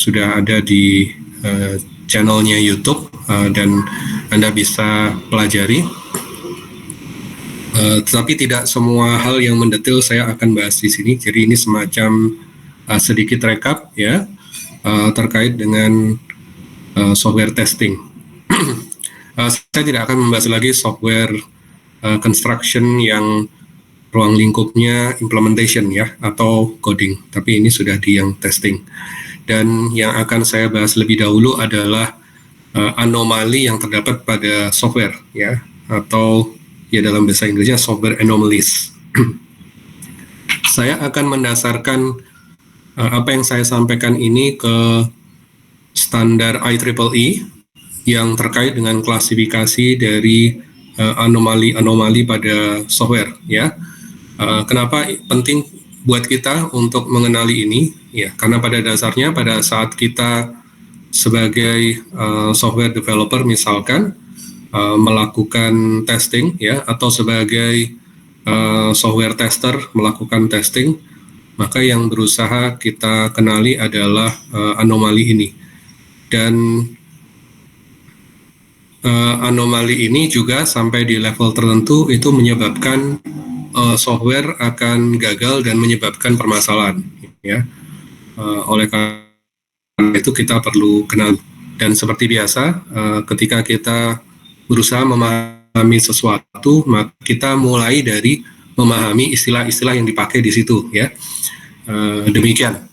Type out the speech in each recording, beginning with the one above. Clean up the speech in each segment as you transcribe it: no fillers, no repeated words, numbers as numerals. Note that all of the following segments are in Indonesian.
sudah ada di channelnya YouTube dan Anda bisa pelajari. Tetapi tidak semua hal yang mendetail saya akan bahas di sini. Jadi ini semacam sedikit rekap ya terkait dengan software testing. Saya tidak akan membahas lagi software construction yang ruang lingkupnya implementation ya atau coding, tapi ini sudah di yang testing. Dan yang akan saya bahas lebih dahulu adalah anomali yang terdapat pada software ya, atau ya dalam bahasa Inggrisnya software anomalies. Saya akan mendasarkan apa yang saya sampaikan ini ke standar IEEE yang terkait dengan klasifikasi dari anomali-anomali pada software ya. Kenapa penting buat kita untuk mengenali ini? Ya, karena pada dasarnya pada saat kita sebagai software developer misalkan melakukan testing ya, atau sebagai software tester melakukan testing, maka yang berusaha kita kenali adalah anomali ini. Dan anomali ini juga sampai di level tertentu itu menyebabkan software akan gagal dan menyebabkan permasalahan ya. Oleh karena itu kita perlu kenal, dan seperti biasa ketika kita berusaha memahami sesuatu, maka kita mulai dari memahami istilah-istilah yang dipakai di situ ya. Demikian.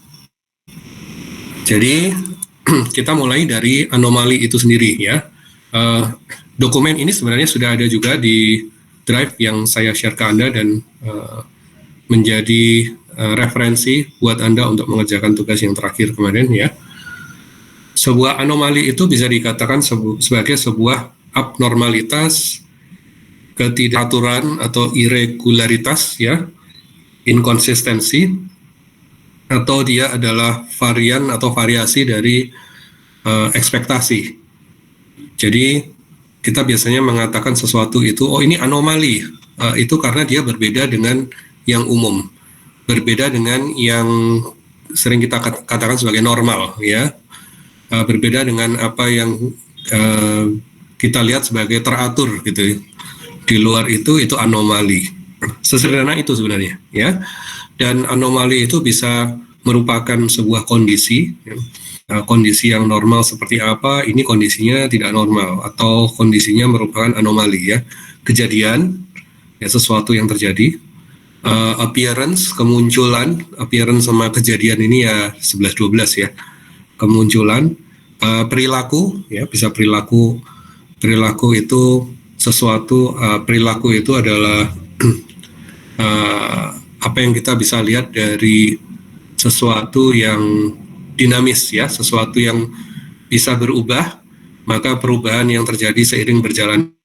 Jadi kita mulai dari anomali itu sendiri ya. Dokumen ini sebenarnya sudah ada juga di Drive yang saya share ke Anda dan menjadi referensi buat Anda untuk mengerjakan tugas yang terakhir kemarin ya. Sebuah anomali itu bisa dikatakan sebagai sebuah abnormalitas, ketidakaturan atau irregularitas ya, inkonsistensi, atau dia adalah varian atau variasi dari ekspektasi. Jadi kita biasanya mengatakan sesuatu itu, oh ini anomali, itu karena dia berbeda dengan yang umum, berbeda dengan yang sering kita katakan sebagai normal ya, berbeda dengan apa yang kita lihat sebagai teratur gitu. Di luar itu anomali. Sesederhana itu sebenarnya ya. Dan anomali itu bisa merupakan sebuah kondisi ya. Kondisi yang normal seperti apa, ini kondisinya tidak normal, atau kondisinya merupakan anomali ya. Kejadian ya, sesuatu yang terjadi. Appearance, kemunculan, appearance sama kejadian ini ya 11-12 ya. Kemunculan, perilaku ya, bisa perilaku itu sesuatu, perilaku itu adalah apa yang kita bisa lihat dari sesuatu yang dinamis ya, sesuatu yang bisa berubah, maka perubahan yang terjadi seiring berjalan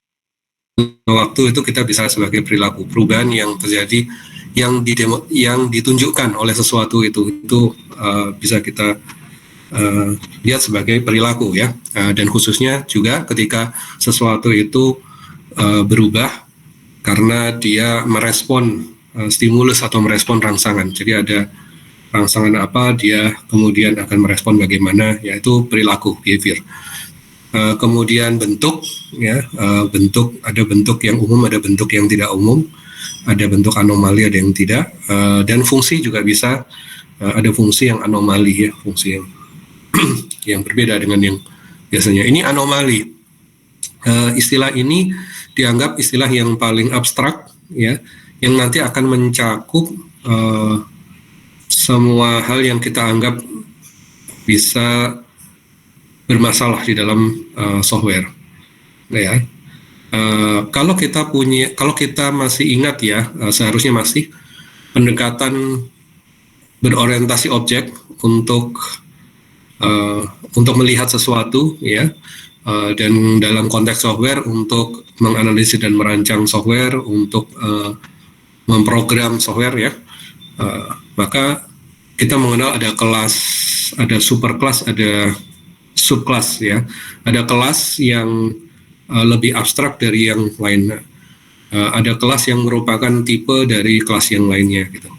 waktu itu kita bisa sebagai perilaku. Perubahan yang terjadi yang ditunjukkan oleh sesuatu itu bisa kita lihat sebagai perilaku ya. Dan khususnya juga ketika sesuatu itu berubah karena dia merespon stimulus atau merespon rangsangan. Jadi ada rangsangan apa, dia kemudian akan merespon bagaimana, yaitu perilaku, behavior. Kemudian bentuk ya, bentuk, ada bentuk yang umum, ada bentuk yang tidak umum, ada bentuk anomali, ada yang tidak, dan fungsi juga bisa, ada fungsi yang anomali ya, fungsi yang berbeda dengan yang biasanya. Ini anomali. Istilah ini dianggap istilah yang paling abstrak ya, yang nanti akan mencakup semua hal yang kita anggap bisa bermasalah di dalam software. Nah, ya. Kalau kita masih ingat ya, seharusnya masih pendekatan berorientasi objek untuk melihat sesuatu ya, dan dalam konteks software untuk menganalisis dan merancang software, untuk memprogram software ya, maka kita mengenal ada kelas, ada superkelas, ada subkelas ya, ada kelas yang lebih abstrak dari yang lain, ada kelas yang merupakan tipe dari kelas yang lainnya gitu.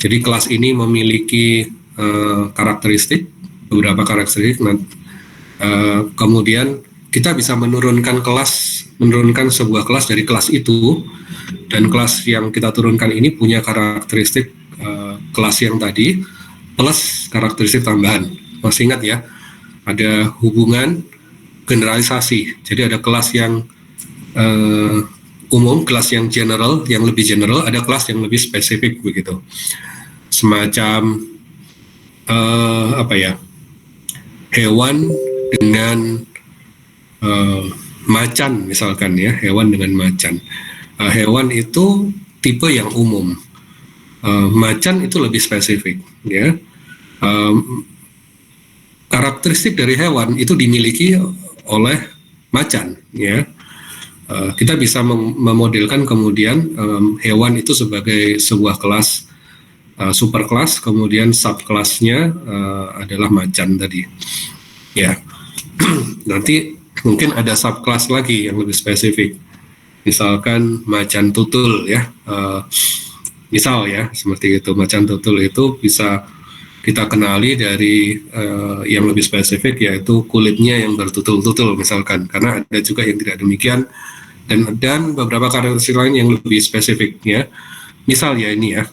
Jadi kelas ini memiliki karakteristik beberapa karakteristik. Kemudian kita bisa menurunkan sebuah kelas dari kelas itu, dan kelas yang kita turunkan ini punya karakteristik kelas yang tadi plus karakteristik tambahan. Masih ingat ya, ada hubungan generalisasi. Jadi ada kelas yang umum, kelas yang general, yang lebih general, ada kelas yang lebih spesifik begitu. Semacam hewan dengan macan misalkan ya, hewan dengan macan. Hewan itu tipe yang umum, macan itu lebih spesifik ya. Karakteristik dari hewan itu dimiliki oleh macan ya. Kita bisa memodelkan kemudian hewan itu sebagai sebuah kelas superkelas, kemudian subkelasnya adalah macan tadi ya. Nanti mungkin ada subkelas lagi yang lebih spesifik, misalkan macan tutul ya, misal ya seperti itu. Macan tutul itu bisa kita kenali dari yang lebih spesifik, yaitu kulitnya yang bertutul-tutul misalkan, karena ada juga yang tidak demikian, dan beberapa karakteristik lain yang lebih spesifik ya. Misal ya ini ya,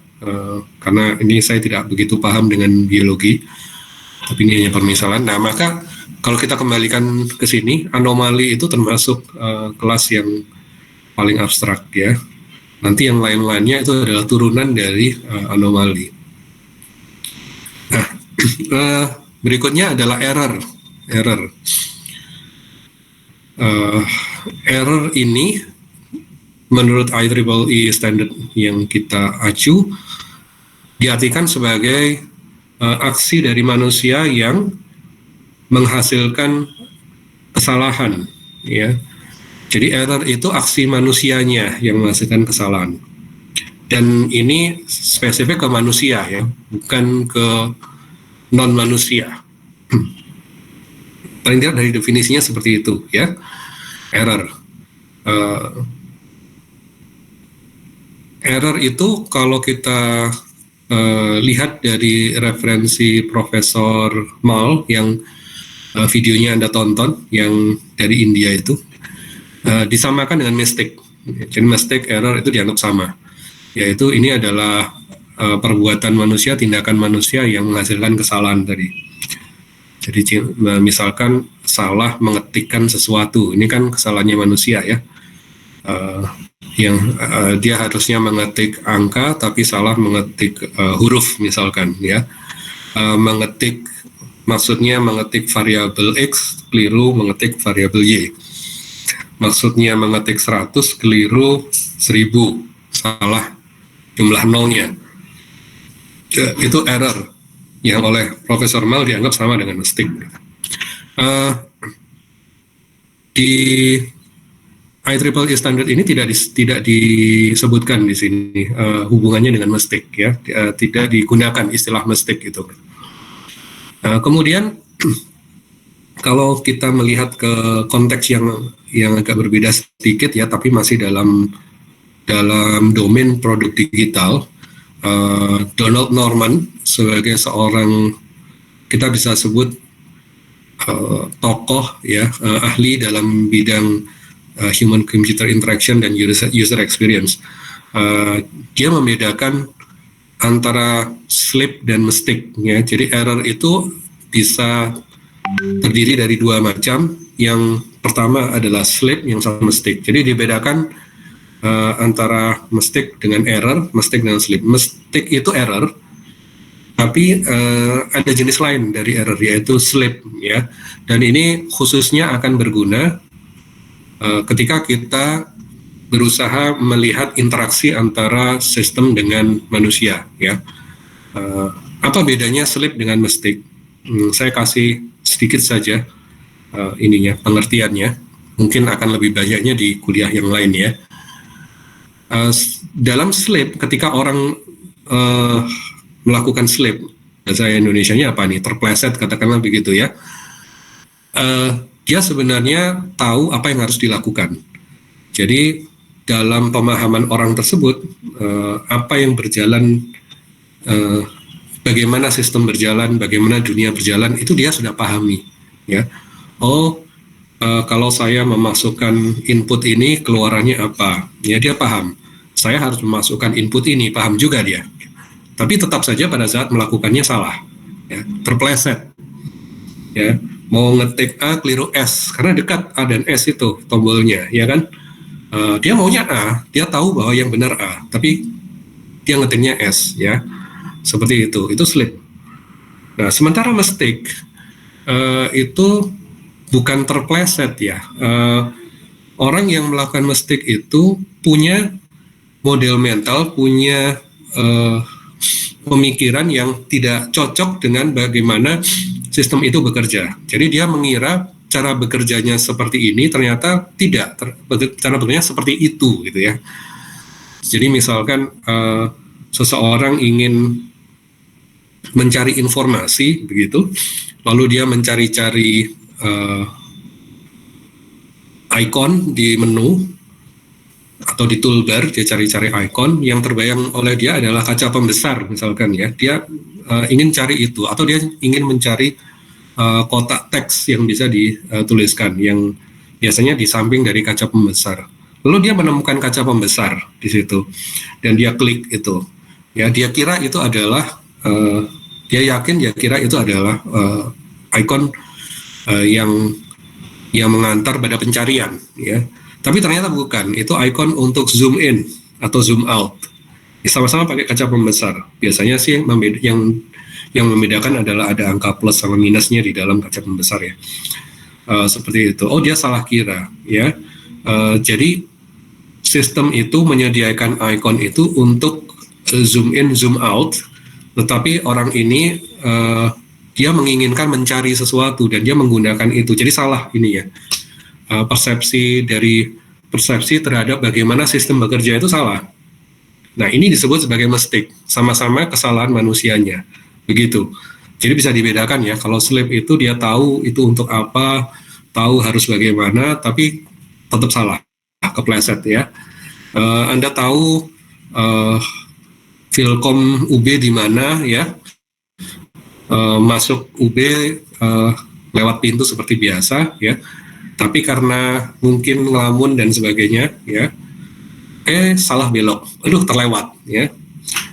karena ini saya tidak begitu paham dengan biologi, tapi ini hanya permisalan. Nah, maka kalau kita kembalikan ke sini, anomali itu termasuk kelas yang paling abstrak ya. Nanti yang lain-lainnya itu adalah turunan dari anomali. Nah, berikutnya adalah error. Error ini menurut IEEE standard yang kita acu diartikan sebagai aksi dari manusia yang menghasilkan kesalahan ya. Jadi error itu aksi manusianya yang menghasilkan kesalahan, dan ini spesifik ke manusia ya, bukan ke non manusia. Paling tidak dari definisinya seperti itu ya. Error error itu kalau kita lihat dari referensi Profesor Mal yang videonya Anda tonton yang dari India itu, disamakan dengan mistake. Jadi mistake, error itu dianggap sama, yaitu ini adalah perbuatan manusia, tindakan manusia yang menghasilkan kesalahan tadi. Jadi misalkan salah mengetikkan sesuatu, ini kan kesalahannya manusia ya, yang dia harusnya mengetik angka tapi salah mengetik huruf misalkan ya, maksudnya mengetik variabel X, keliru mengetik variabel Y. Maksudnya mengetik 100, keliru 1000, salah jumlah nolnya. Itu error yang oleh Profesor Mal dianggap sama dengan mistake. Di IEEE standard ini tidak disebutkan di sini hubungannya dengan mistake ya, tidak digunakan istilah mistake itu. Kemudian kalau kita melihat ke konteks yang agak berbeda sedikit ya, tapi masih dalam domain produk digital, Donald Norman sebagai seorang, kita bisa sebut tokoh ya, ahli dalam bidang human computer interaction dan user experience. Dia membedakan antara slip dan mistake ya. Jadi error itu bisa terdiri dari dua macam. Yang pertama adalah slip, yang satu mistake. Jadi dibedakan antara mistake dengan error, mistake dengan slip. Mistake itu error, tapi ada jenis lain dari error, yaitu slip ya. Dan ini khususnya akan berguna ketika kita berusaha melihat interaksi antara sistem dengan manusia ya. Apa bedanya slip dengan mistake? Saya kasih sedikit saja pengertiannya. Mungkin akan lebih banyaknya di kuliah yang lain ya. Dalam slip, ketika orang melakukan slip, bahasa Indonesianya apa nih? Terpleset katakanlah begitu ya. Dia sebenarnya tahu apa yang harus dilakukan. Jadi dalam pemahaman orang tersebut, apa yang berjalan bagaimana sistem berjalan, bagaimana dunia berjalan, itu dia sudah pahami, ya. Oh, kalau saya memasukkan input ini, keluarannya apa? Ya, dia paham. Saya harus memasukkan input ini, paham juga dia. Tapi tetap saja pada saat melakukannya salah, ya, terpleset, ya. Mau ngetik A, keliru S, karena dekat A dan S itu tombolnya, ya kan? Dia maunya A, dia tahu bahwa yang benar A, tapi dia ngetiknya S, ya. Seperti itu slip. Nah, sementara mistake itu bukan terpleset, ya. Orang yang melakukan mistake itu punya model mental, punya pemikiran yang tidak cocok dengan bagaimana sistem itu bekerja. Jadi dia mengira cara bekerjanya seperti ini, ternyata tidak. Cara bekerjanya seperti itu, gitu ya. Jadi misalkan seseorang ingin mencari informasi, begitu, lalu dia mencari-cari icon di menu atau di toolbar, dia cari-cari icon, yang terbayang oleh dia adalah kaca pembesar misalkan, ya. Dia ingin cari itu, atau dia ingin mencari kotak teks yang bisa dituliskan, yang biasanya di samping dari kaca pembesar. Lalu dia menemukan kaca pembesar di situ dan dia klik itu, ya. Dia kira itu adalah dia kira itu adalah icon yang mengantar pada pencarian, ya. Tapi ternyata bukan, itu icon untuk zoom in atau zoom out. Sama-sama pakai kaca pembesar. Biasanya sih yang membedakan adalah ada angka plus sama minusnya di dalam kaca pembesar, ya. Seperti itu. Oh, dia salah kira, ya. Jadi sistem itu menyediakan icon itu untuk zoom in, zoom out, tetapi orang ini dia menginginkan mencari sesuatu dan dia menggunakan itu. Jadi salah ini, ya. Persepsi terhadap bagaimana sistem bekerja itu salah. Nah, ini disebut sebagai mistake, sama-sama kesalahan manusianya, begitu. Jadi bisa dibedakan, ya. Kalau slip itu dia tahu itu untuk apa, tahu harus bagaimana, tapi tetap salah, kepleset, ya. Anda tahu Filkom UB di mana, ya. Masuk UB lewat pintu seperti biasa, ya. Tapi karena mungkin ngelamun dan sebagainya, ya, salah belok, aduh terlewat, ya,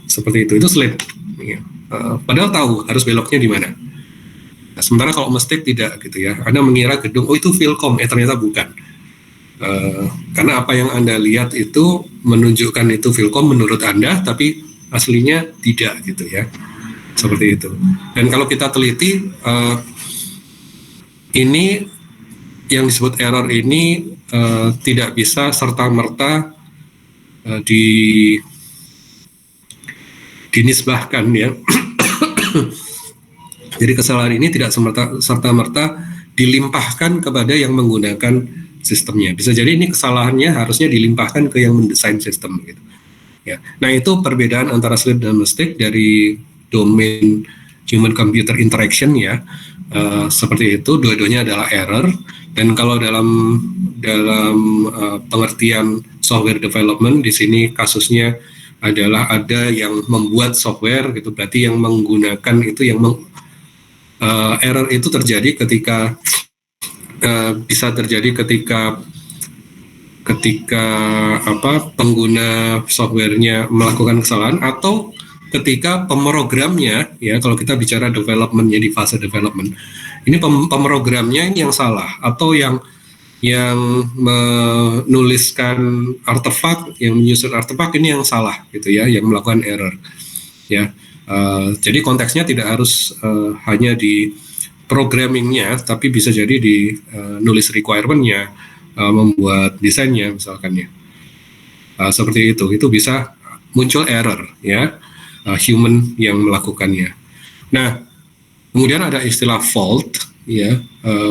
seperti itu slip, ya. Padahal tahu harus beloknya di mana. Nah, sementara kalau mistake tidak, gitu ya, Anda mengira gedung, oh itu Filkom, ternyata bukan, karena apa yang Anda lihat itu menunjukkan itu Filkom menurut Anda, tapi aslinya tidak, gitu ya, seperti itu. Dan kalau kita teliti, ini yang disebut error ini tidak bisa serta-merta dinisbahkan, ya. Jadi kesalahan ini tidak serta-merta dilimpahkan kepada yang menggunakan sistemnya. Bisa jadi ini kesalahannya harusnya dilimpahkan ke yang mendesain sistem, gitu, ya. Nah, itu perbedaan antara slip dan mistake dari domain human computer interaction, ya. Seperti itu, dua-duanya adalah error. Dan kalau dalam pengertian software development, di sini kasusnya adalah ada yang membuat software, gitu, berarti yang menggunakan itu error itu terjadi ketika bisa terjadi ketika pengguna softwarenya melakukan kesalahan, atau ketika pemrogramnya, ya, kalau kita bicara developmentnya di fase development, ini pemrogramnya ini yang salah, atau yang menuliskan artefak, yang menyusun artefak ini yang salah, gitu ya, yang melakukan error, ya. Jadi konteksnya tidak harus hanya di programmingnya, tapi bisa jadi di nulis requirement-nya, membuat desainnya misalkan, ya. Seperti itu bisa muncul error, ya, human yang melakukannya. Nah, kemudian ada istilah fault, ya.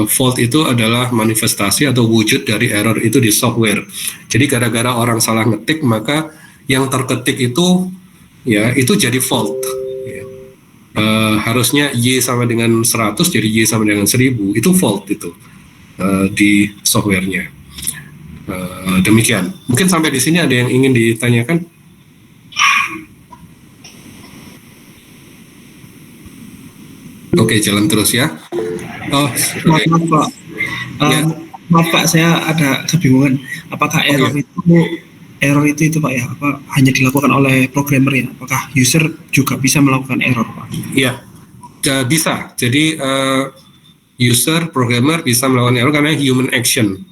Fault itu adalah manifestasi atau wujud dari error itu di software. Jadi gara-gara orang salah ngetik, maka yang terketik itu, ya, itu jadi fault, ya. Harusnya Y sama dengan 100 jadi Y sama dengan 1000, itu fault itu di softwarenya. Demikian. Mungkin sampai di sini ada yang ingin ditanyakan? Oke, jalan terus ya. Oh, Maaf, oke. maaf Pak. Ya, Um, maaf Pak, saya ada kebingungan. Apakah oh ya. error itu Pak ya? Apa hanya dilakukan oleh programmer ya? Apakah user juga bisa melakukan error Pak? Ya, bisa. Jadi user, programmer bisa melakukan error karena human action.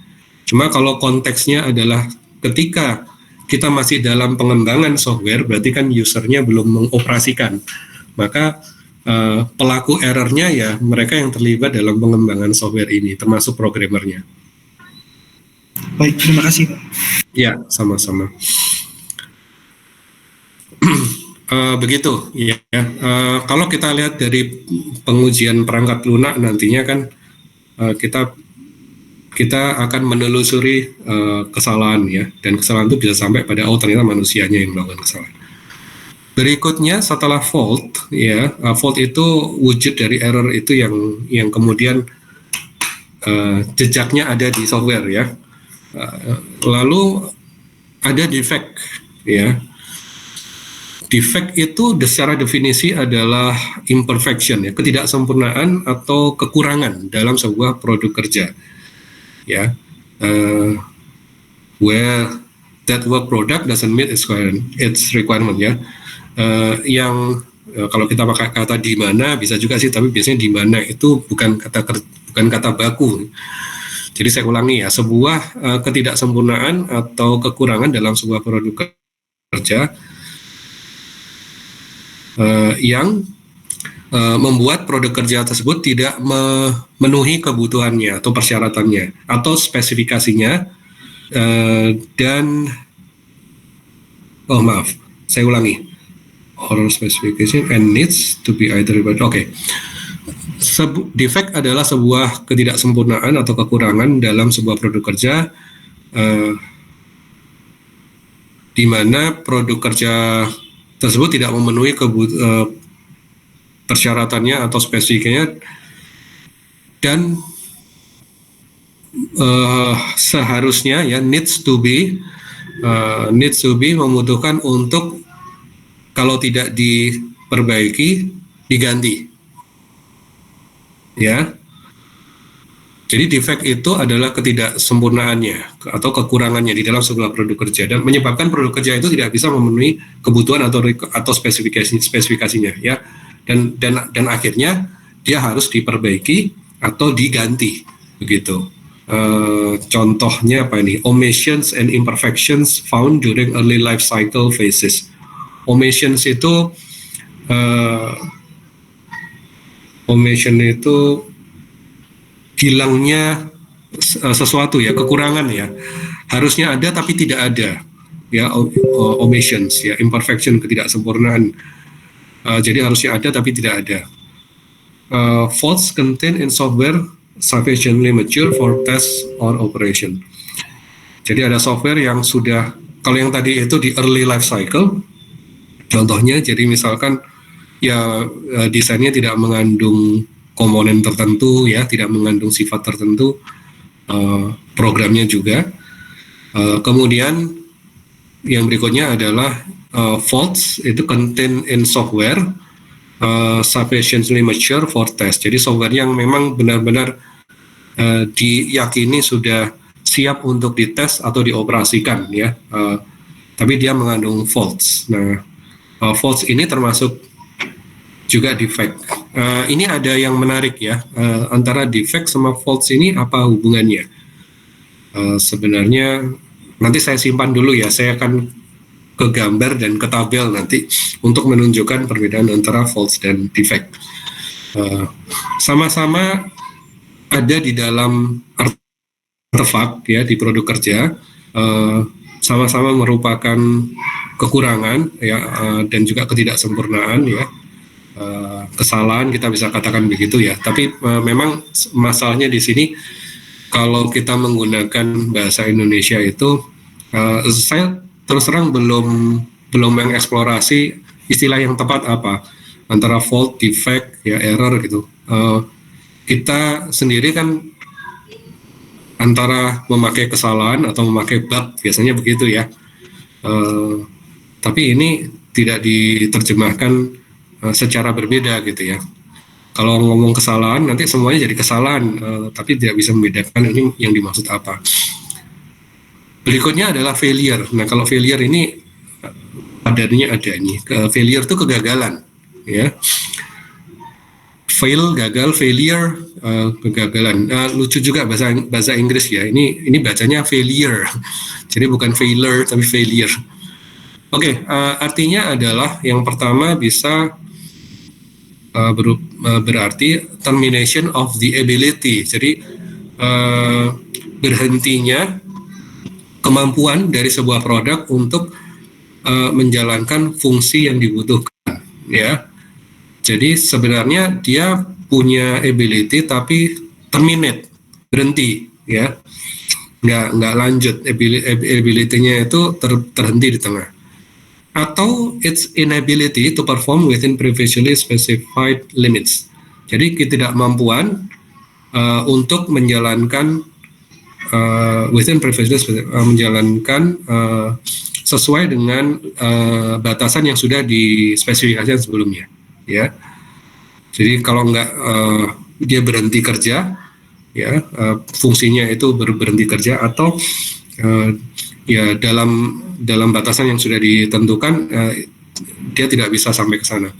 Cuma kalau konteksnya adalah ketika kita masih dalam pengembangan software, berarti kan usernya belum mengoperasikan. Maka pelaku errornya ya mereka yang terlibat dalam pengembangan software ini, termasuk programmernya. Baik, terima kasih Pak. Ya, sama-sama. Begitu ya. Kalau kita lihat dari pengujian perangkat lunak nantinya kan kita kita akan menelusuri kesalahan ya, dan kesalahan itu bisa sampai pada ternyata manusianya yang melakukan kesalahan. Berikutnya setelah fault ya, fault itu wujud dari error itu yang kemudian jejaknya ada di software ya. Lalu ada defect ya. Defect itu secara definisi adalah imperfection ya, ketidaksempurnaan atau kekurangan dalam sebuah produk kerja ya. Where that work product doesn't meet its requirement ya. Yang kalau kita pakai kata di mana bisa juga sih, tapi biasanya di mana itu bukan kata baku. Jadi saya ulangi ya, sebuah ketidaksempurnaan atau kekurangan dalam sebuah produk kerja yang membuat produk kerja tersebut tidak memenuhi kebutuhannya atau persyaratannya atau spesifikasinya, dan maaf, saya ulangi, or specification and needs to be either. Oke. Defect adalah sebuah ketidaksempurnaan atau kekurangan dalam sebuah produk kerja di mana produk kerja tersebut tidak memenuhi persyaratannya atau spesifikasinya, dan seharusnya ya needs to be membutuhkan untuk kalau tidak diperbaiki diganti ya. Jadi defect itu adalah ketidaksempurnaannya atau kekurangannya di dalam sebuah produk kerja dan menyebabkan produk kerja itu tidak bisa memenuhi kebutuhan atau spesifikasinya ya, dan akhirnya dia harus diperbaiki atau diganti begitu. Contohnya apa ini? Omissions and imperfections found during early life cycle phases. Omissions itu hilangnya sesuatu ya, kekurangan ya, harusnya ada tapi tidak ada ya. Omissions ya, imperfection, ketidaksempurnaan. Jadi harusnya ada tapi tidak ada. Faults contained in software sufficiently mature for test or operation. Jadi ada software yang sudah, kalau yang tadi itu di early life cycle, contohnya jadi misalkan ya desainnya tidak mengandung komponen tertentu ya, tidak mengandung sifat tertentu, programnya juga. Kemudian yang berikutnya adalah faults itu contain in software sufficiently mature for test. Jadi software yang memang benar-benar diyakini sudah siap untuk dites atau dioperasikan ya, tapi dia mengandung faults. Nah, faults ini termasuk juga defect. Ini ada yang menarik ya, antara defect sama faults ini apa hubungannya? Sebenarnya nanti saya simpan dulu ya, saya akan ke gambar dan ke tabel nanti untuk menunjukkan perbedaan antara faults dan defect. Sama-sama ada di dalam artefak ya di produk kerja, sama-sama merupakan kekurangan ya, dan juga ketidaksempurnaan ya. Kesalahan kita bisa katakan begitu ya, tapi memang masalahnya di sini kalau kita menggunakan bahasa Indonesia itu, saya terus terang belum mengeksplorasi istilah yang tepat apa antara fault, defect ya, error gitu. Kita sendiri kan antara memakai kesalahan atau memakai bug biasanya begitu ya, tapi ini tidak diterjemahkan secara berbeda gitu ya. Kalau ngomong kesalahan nanti semuanya jadi kesalahan, tapi tidak bisa membedakan ini yang dimaksud apa. Berikutnya adalah failure. Nah, kalau failure ini padannya ada nih. Failure itu kegagalan, ya. Fail, gagal, failure, kegagalan. Lucu juga bahasa Inggris ya. Ini bacanya failure. Jadi bukan failure tapi failure. Oke, artinya adalah yang pertama bisa berarti termination of the ability. Jadi berhentinya kemampuan dari sebuah produk untuk menjalankan fungsi yang dibutuhkan, ya. Jadi sebenarnya dia punya ability tapi terminate, berhenti, ya, nggak lanjut, ability-nya itu terhenti di tengah. Atau its inability to perform within previously specified limits. Jadi ketidakmampuan untuk menjalankan menjalankan sesuai dengan batasan yang sudah dispesifikasikan sebelumnya, ya. Jadi kalau dia berhenti kerja, ya, fungsinya itu berhenti kerja, atau ya dalam batasan yang sudah ditentukan, dia tidak bisa sampai ke sana.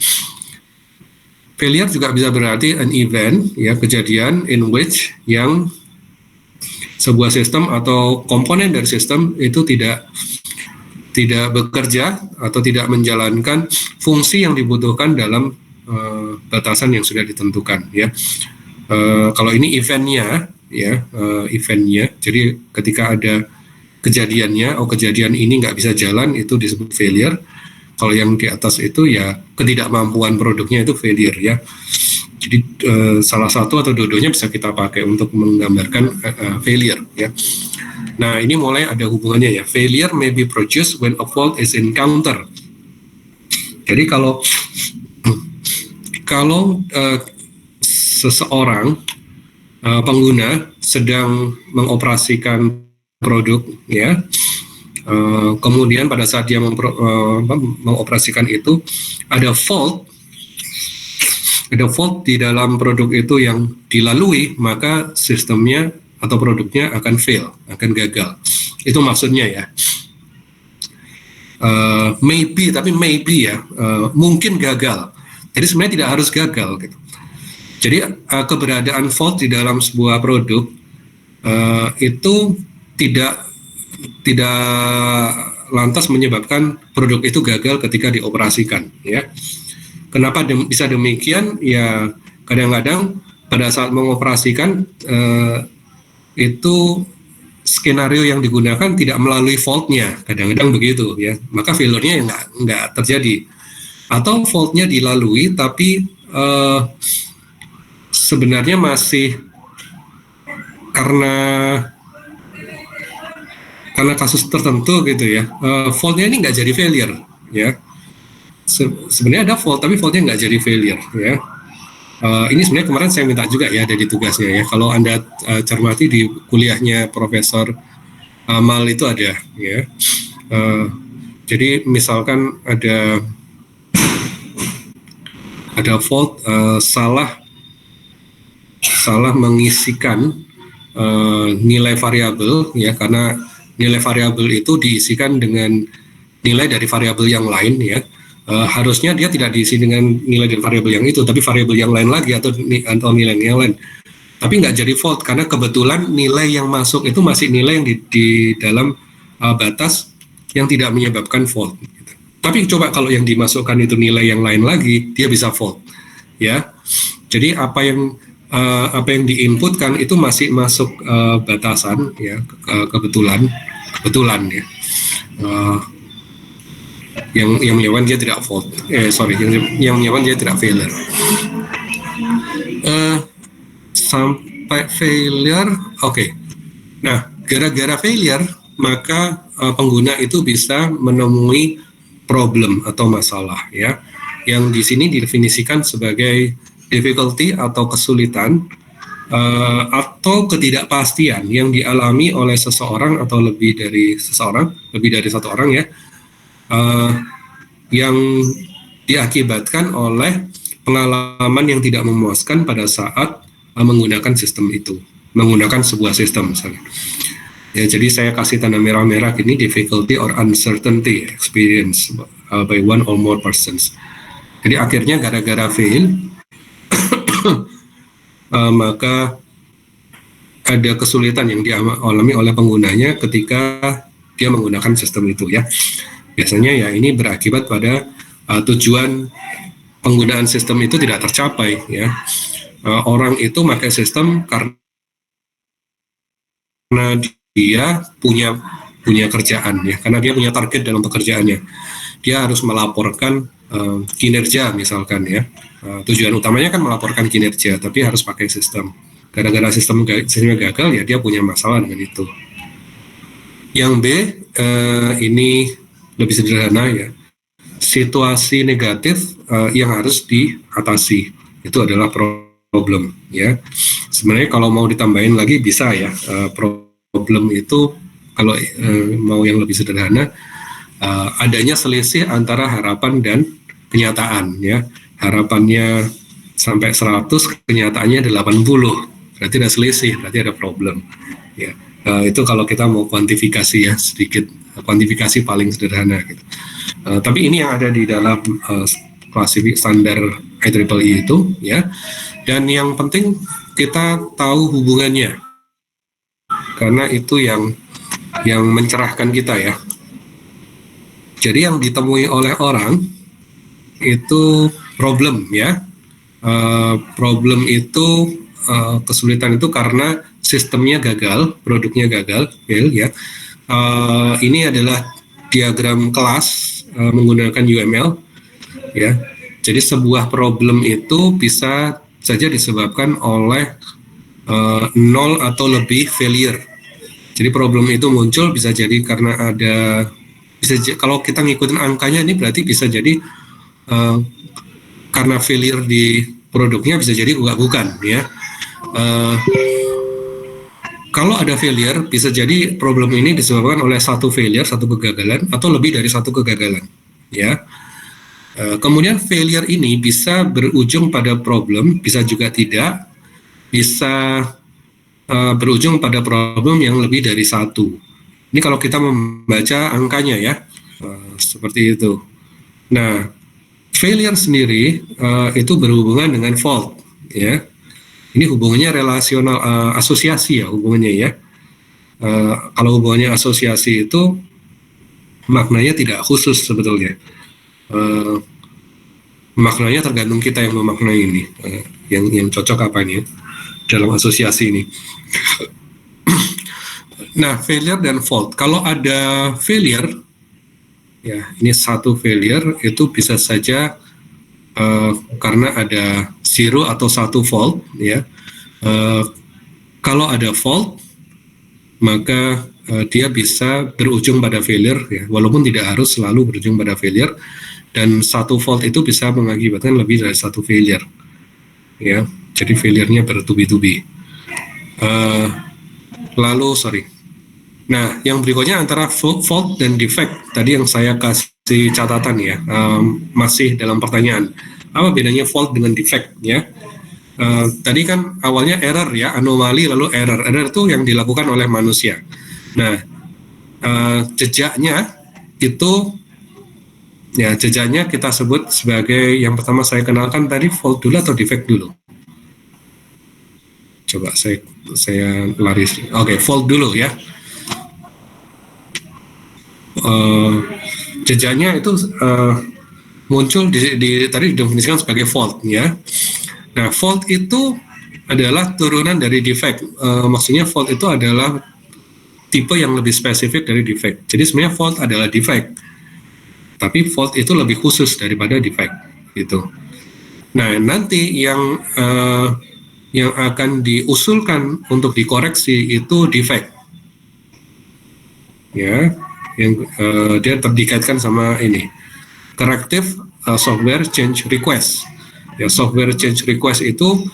Failure juga bisa berarti an event, ya, kejadian in which yang sebuah sistem atau komponen dari sistem itu tidak bekerja atau tidak menjalankan fungsi yang dibutuhkan dalam batasan yang sudah ditentukan, ya. Kalau ini eventnya, ya, eventnya. Jadi ketika ada kejadiannya, kejadian ini nggak bisa jalan, itu disebut failure. Kalau yang di atas itu ya ketidakmampuan produknya itu failure, ya. Jadi salah satu atau dua-duanya bisa kita pakai untuk menggambarkan failure, ya. Nah, ini mulai ada hubungannya, ya. Failure may be produced when a fault is encountered. Jadi kalau seseorang pengguna sedang mengoperasikan produk, ya, kemudian pada saat dia mengoperasikan itu ada fault di dalam produk itu yang dilalui, maka sistemnya atau produknya akan fail, akan gagal. Itu maksudnya, ya. Maybe ya, mungkin gagal. Jadi sebenarnya tidak harus gagal, gitu. Jadi keberadaan fault di dalam sebuah produk itu tidak lantas menyebabkan produk itu gagal ketika dioperasikan, ya. Kenapa bisa demikian? Ya, kadang-kadang pada saat mengoperasikan itu skenario yang digunakan tidak melalui fault-nya, kadang-kadang begitu, ya. Maka failure-nya nggak terjadi. Atau fault-nya dilalui tapi sebenarnya masih karena kasus tertentu, gitu, ya, fault-nya ini nggak jadi failure, ya. Sebenarnya ada fault tapi fault-nya nggak jadi failure, ya. Ini sebenarnya kemarin saya minta juga, ya, ada di tugasnya, ya. Kalau Anda cermati di kuliahnya Profesor Mal itu ada, ya. Jadi misalkan ada fault, salah mengisikan nilai variabel, ya, karena nilai variabel itu diisikan dengan nilai dari variabel yang lain, ya. Harusnya dia tidak diisi dengan nilai dari variabel yang itu, tapi variabel yang lain lagi atau nilai yang lain. Tapi nggak jadi fault karena kebetulan nilai yang masuk itu masih nilai yang di dalam batas yang tidak menyebabkan fault. Gitu. Tapi coba kalau yang dimasukkan itu nilai yang lain lagi, dia bisa fault, ya. Jadi apa yang diinputkan itu masih masuk batasan, ya, kebetulan, ya. Yang menyebabkan dia tidak fault, yang menyebabkan dia tidak failure. Sampai failure, oke. Nah, gara-gara failure maka pengguna itu bisa menemui problem atau masalah, ya, yang di sini didefinisikan sebagai difficulty atau kesulitan atau ketidakpastian yang dialami oleh seseorang atau lebih dari satu orang, ya, yang diakibatkan oleh pengalaman yang tidak memuaskan pada saat menggunakan sistem itu, menggunakan sebuah sistem misalnya. Ya, jadi saya kasih tanda merah-merah ini difficulty or uncertainty experience by one or more persons. Jadi akhirnya gara-gara fail, maka ada kesulitan yang dialami oleh penggunanya ketika dia menggunakan sistem itu ya. Biasanya ya ini berakibat pada tujuan penggunaan sistem itu tidak tercapai ya. Orang itu pakai sistem karena dia punya kerjaan ya, karena dia punya target dalam pekerjaannya. Dia harus melaporkan kinerja misalkan ya. Tujuan utamanya kan melaporkan kinerja, tapi harus pakai sistem. Gara-gara sistemnya gagal ya dia punya masalah dengan itu. Yang B ini lebih sederhana ya. Situasi negatif yang harus diatasi itu adalah problem ya. Sebenarnya kalau mau ditambahin lagi bisa ya. Problem itu kalau mau yang lebih sederhana adanya selisih antara harapan dan kenyataan ya. Harapannya sampai 100, kenyataannya 80. Berarti ada selisih, berarti ada problem ya. Itu kalau kita mau kuantifikasi ya, sedikit kuantifikasi paling sederhana gitu. Tapi ini yang ada di dalam klasifik standar IEEE itu ya. Dan yang penting kita tahu hubungannya, karena itu yang mencerahkan kita ya. Jadi yang ditemui oleh orang itu problem ya. Problem itu kesulitan itu karena sistemnya gagal, produknya gagal, fail ya. Ini adalah diagram kelas menggunakan UML ya. Jadi sebuah problem itu bisa saja disebabkan oleh 0 atau lebih failure. Jadi problem itu muncul bisa jadi karena ada, kalau kita ngikutin angkanya ini berarti bisa jadi karena failure di produknya, bisa jadi bukan ya. Kalau ada failure, bisa jadi problem ini disebabkan oleh satu failure, satu kegagalan, atau lebih dari satu kegagalan. Ya. Kemudian failure ini bisa berujung pada problem, bisa juga tidak, bisa berujung pada problem yang lebih dari satu. Ini kalau kita membaca angkanya ya, seperti itu. Nah, failure sendiri itu berhubungan dengan fault, ya. Ini hubungannya relasional, asosiasi ya hubungannya ya. Kalau hubungannya asosiasi itu maknanya tidak khusus sebetulnya. Maknanya tergantung kita yang memaknai ini, yang cocok apa nih dalam asosiasi ini. Nah, failure dan fault. Kalau ada failure, ya ini satu failure itu bisa saja karena ada zero atau satu fault, ya. Kalau ada fault, maka dia bisa berujung pada failure, ya, walaupun tidak harus selalu berujung pada failure. Dan satu fault itu bisa mengakibatkan lebih dari satu failure, ya. Jadi failure-nya bertubi-tubi. Nah, yang berikutnya antara fault dan defect. Tadi yang saya kasih catatan ya, masih dalam pertanyaan. Apa bedanya fault dengan defect ya? Tadi kan awalnya error ya, anomali lalu error. Error itu yang dilakukan oleh manusia. Nah, jejaknya itu, ya jejaknya kita sebut sebagai, yang pertama saya kenalkan tadi, fault dulu atau defect dulu? Coba saya lari. Oke, fault dulu ya. Jejaknya itu muncul tadi didefinisikan sebagai fault ya. Nah, fault itu adalah turunan dari defect. Maksudnya fault itu adalah tipe yang lebih spesifik dari defect. Jadi sebenarnya fault adalah defect, tapi fault itu lebih khusus daripada defect gitu. Nah, nanti yang akan diusulkan untuk dikoreksi itu defect ya, yang dia dikaitkan sama ini corrective software change request. Ya, software change request itu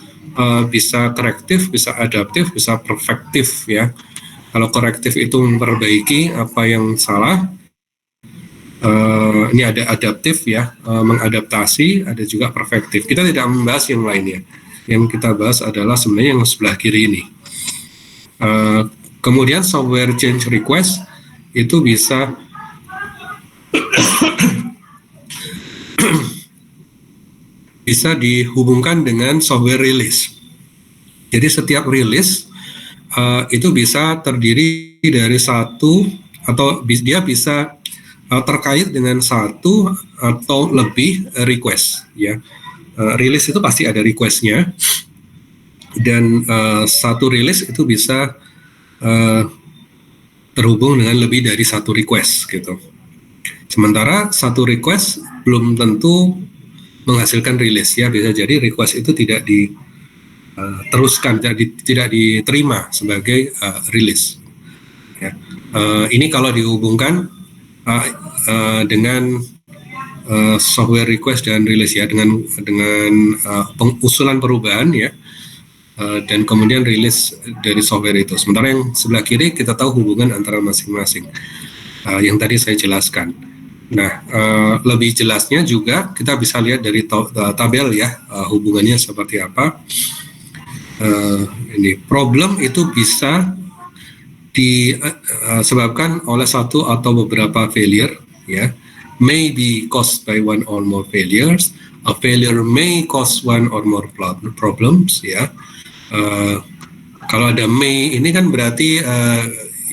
bisa korektif, bisa adaptif, bisa perfektif ya. Kalau korektif itu memperbaiki apa yang salah, Ini ada adaptif ya, mengadaptasi, ada juga perfektif. Kita tidak membahas yang lainnya. Yang kita bahas adalah sebenarnya yang sebelah kiri ini. Kemudian software change request itu bisa bisa dihubungkan dengan software release. Jadi setiap release itu bisa terdiri dari satu atau dia bisa terkait dengan satu atau lebih request ya. Release itu pasti ada requestnya, dan satu release itu bisa terhubung dengan lebih dari satu request gitu. Sementara satu request belum tentu menghasilkan release ya, bisa jadi request itu tidak diteruskan, tidak diterima sebagai release. Ya. Ini kalau dihubungkan dengan software request dan release ya, dengan pengusulan perubahan ya, dan kemudian rilis dari software itu. Sementara yang sebelah kiri kita tahu hubungan antara masing-masing yang tadi saya jelaskan. Nah, lebih jelasnya juga kita bisa lihat dari tabel ya, hubungannya seperti apa. Ini problem itu bisa disebabkan oleh satu atau beberapa failure ya, may be caused by one or more failures. A failure may cause one or more problems ya. Kalau ada may ini kan berarti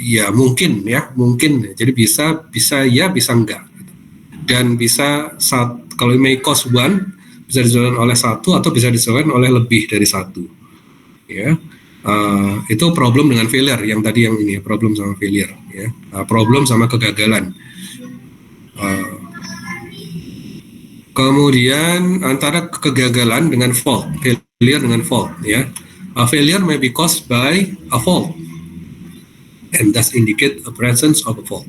ya mungkin ya, mungkin. Jadi bisa ya, bisa enggak. Dan bisa kalau may cause one bisa disebabkan oleh satu atau bisa disebabkan oleh lebih dari satu. Ya. Itu problem dengan failure yang tadi, yang ini problem sama failure ya, problem sama kegagalan. Kemudian antara kegagalan dengan fault, failure dengan fault ya. A failure may be caused by a fault and thus indicate a presence of a fault.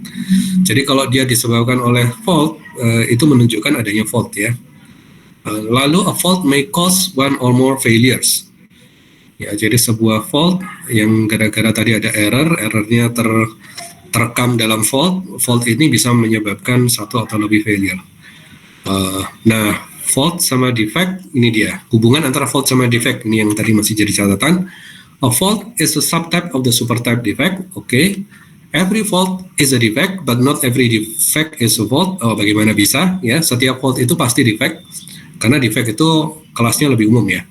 Jadi kalau dia disebabkan oleh fault, itu menunjukkan adanya fault ya. Lalu a fault may cause one or more failures. Ya, jadi sebuah fault yang gara-gara tadi ada errornya terekam dalam fault ini bisa menyebabkan satu atau lebih failure. Nah, fault sama defect, ini dia hubungan antara fault sama defect, ini yang tadi masih jadi catatan. A fault is a subtype of the supertype defect. Okay, every fault is a defect, but not every defect is a fault. Oh, bagaimana bisa? Ya, setiap fault itu pasti defect, karena defect itu kelasnya lebih umum ya.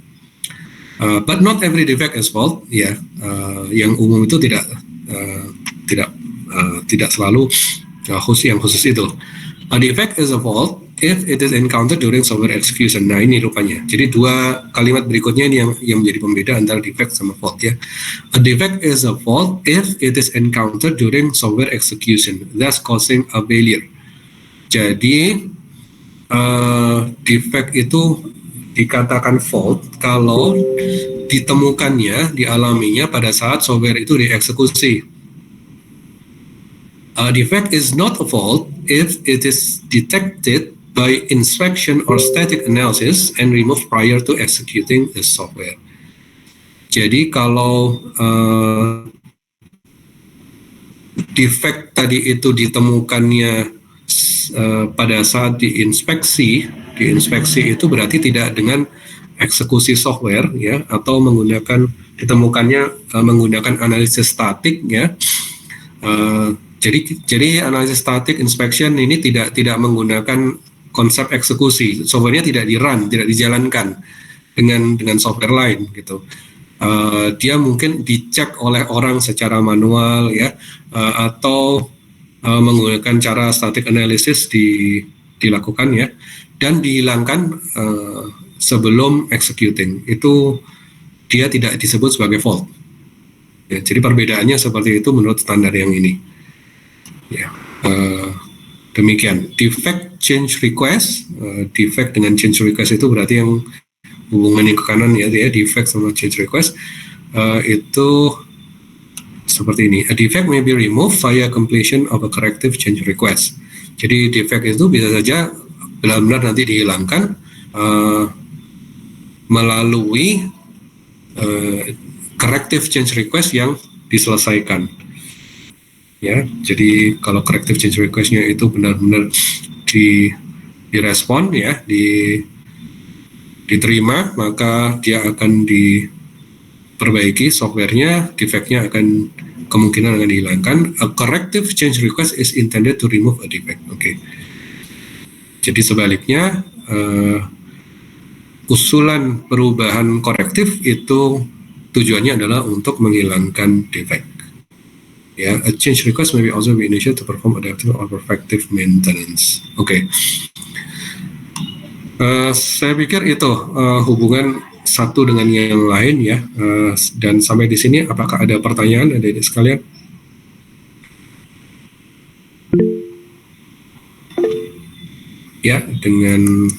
But not every defect is fault, ya. Yang umum itu tidak selalu yang khusus itu. A defect is a fault if it is encountered during software execution. Nah, ini rupanya. Jadi dua kalimat berikutnya ini yang menjadi pembeda antara defect sama fault ya. A defect is a fault if it is encountered during software execution, thus causing a failure. Jadi defect itu dikatakan fault kalau ditemukannya, dialaminya pada saat software itu dieksekusi. A defect is not a fault if it is detected by inspection or static analysis and removed prior to executing the software. Jadi kalau defect tadi itu ditemukannya pada saat diinspeksi itu berarti tidak dengan eksekusi software ya, atau ditemukannya menggunakan analisis statik ya. Jadi analisis statik inspection ini tidak menggunakan konsep eksekusi, softwarenya tidak dijalankan dengan software lain gitu. Dia mungkin dicek oleh orang secara manual ya, atau menggunakan cara static analysis dilakukan ya, dan dihilangkan sebelum executing. Itu dia tidak disebut sebagai fault. Ya, jadi perbedaannya seperti itu menurut standar yang ini. Ya, demikian. Defect change request, defect dengan change request itu berarti yang hubungannya ke kanan ya, defect sama change request itu seperti ini. A defect may be removed via completion of a corrective change request. Jadi defect itu bisa saja benar-benar nanti dihilangkan melalui corrective change request yang diselesaikan. ya. Jadi kalau corrective change request-nya itu benar-benar direspon ya, diterima, maka dia akan diperbaiki softwarenya, defect-nya akan kemungkinan akan dihilangkan. A corrective change request is intended to remove a defect. Oke. Jadi sebaliknya, usulan perubahan korektif itu tujuannya adalah untuk menghilangkan defect. Ya, a change request may also be initiated to perform adaptive or corrective maintenance. Oke. Saya pikir itu hubungan satu dengan yang lain ya. Dan sampai di sini apakah ada pertanyaan adik-adik sekalian? Ya, dengan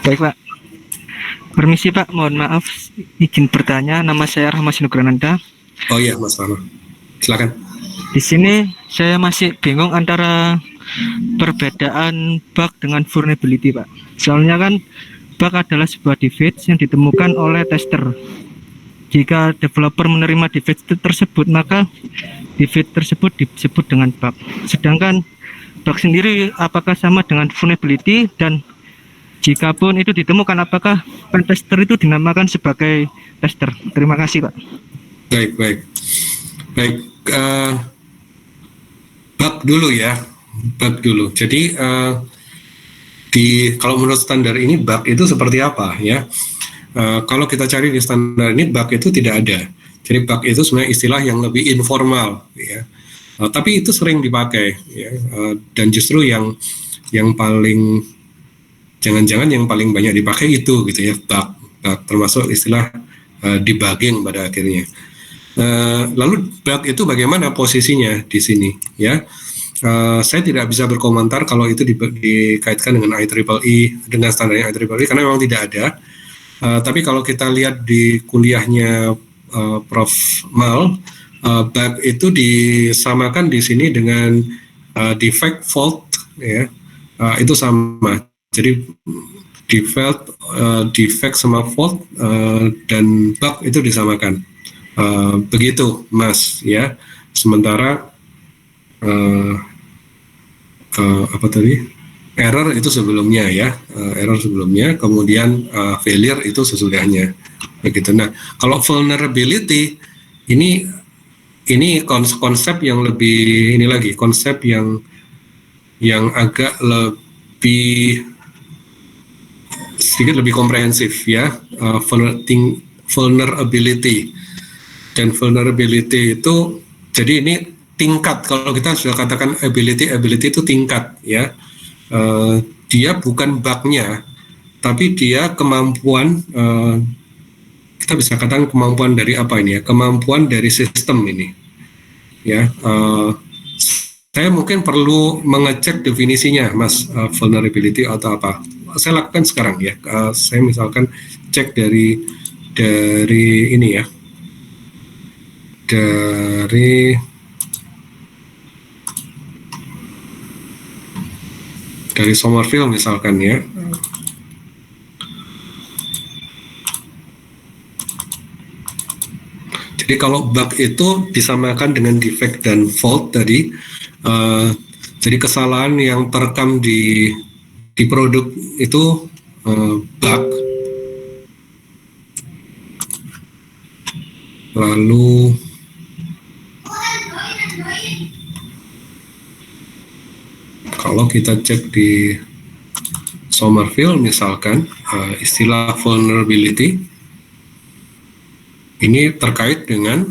Baik Pak, permisi Pak, mohon maaf izin bertanya, nama saya Rahmat Sinugrananda. Oh iya Mas Rahmat, silakan. Di sini saya masih bingung antara perbedaan bug dengan vulnerability Pak. Soalnya kan bug adalah sebuah defect yang ditemukan oleh tester. Jika developer menerima defect tersebut, maka defect tersebut disebut dengan bug. Sedangkan bug sendiri apakah sama dengan vulnerability, dan jikapun itu ditemukan, apakah pentester itu dinamakan sebagai tester? Terima kasih Pak. Baik. Bug dulu ya, bug dulu. Jadi kalau menurut standar ini bug itu seperti apa ya? Kalau kita cari di standar ini bug itu tidak ada. Jadi bug itu sebenarnya istilah yang lebih informal ya. Tapi itu sering dipakai ya. Dan justru yang paling jangan-jangan yang paling banyak dipakai itu gitu ya, bug termasuk istilah debugging pada akhirnya. Lalu bug itu bagaimana posisinya di sini ya? Saya tidak bisa berkomentar kalau itu dikaitkan dengan IEEE, dengan standarnya IEEE, karena memang tidak ada. Tapi kalau kita lihat di kuliahnya Prof. Mal, bug itu disamakan di sini dengan defect, fault ya, itu sama. Jadi defect sama fault dan bug itu disamakan. Begitu Mas ya. Sementara apa tadi? Error itu sebelumnya ya, error sebelumnya, kemudian failure itu sesudahnya. Begitu. Nah, kalau vulnerability ini konsep yang lebih ini lagi, konsep yang agak lebih sedikit lebih komprehensif ya. Vulnerability, dan vulnerability itu jadi ini tingkat, kalau kita sudah katakan ability itu tingkat ya. Dia bukan bug-nya, tapi dia kemampuan, kita bisa katakan kemampuan dari apa ini ya, kemampuan dari sistem ini ya. Saya mungkin perlu mengecek definisinya Mas, vulnerability atau apa. Saya lakukan sekarang ya. Saya misalkan cek dari ini ya, dari Somerville misalkan ya. Jadi kalau bug itu disamakan dengan defect dan fault tadi, jadi kesalahan yang terekam di produk itu bug. Lalu kalau kita cek di Somerville misalkan, istilah vulnerability ini terkait dengan,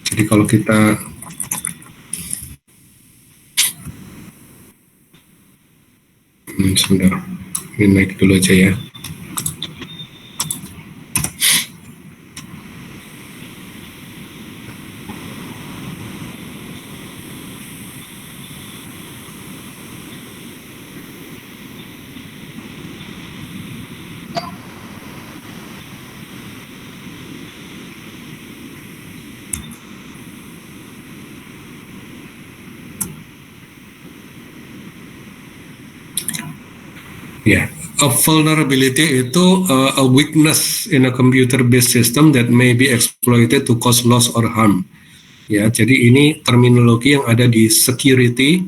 jadi kalau kita sebentar, ini naik dulu aja ya. Ya, A vulnerability itu a weakness in a computer-based system that may be exploited to cause loss or harm. Ya, jadi ini terminologi yang ada di security.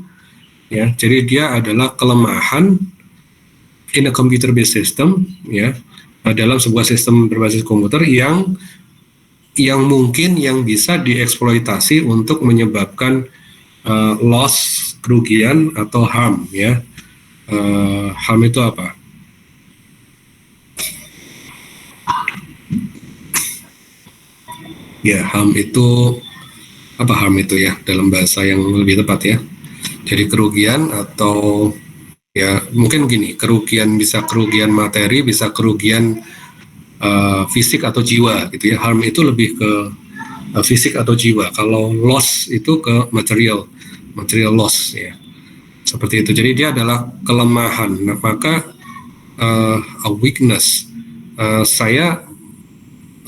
Ya, jadi dia adalah kelemahan in a computer-based system, ya, dalam sebuah sistem berbasis komputer yang mungkin yang bisa dieksploitasi untuk menyebabkan loss, kerugian atau harm, ya. Harm itu apa? Ya, harm itu apa, harm itu ya dalam bahasa yang lebih tepat ya. Jadi kerugian atau ya mungkin gini, kerugian bisa kerugian materi, bisa kerugian fisik atau jiwa gitu ya. Harm itu lebih ke fisik atau jiwa. Kalau loss itu ke material loss ya. Seperti itu. Jadi dia adalah kelemahan. Nah, maka a weakness.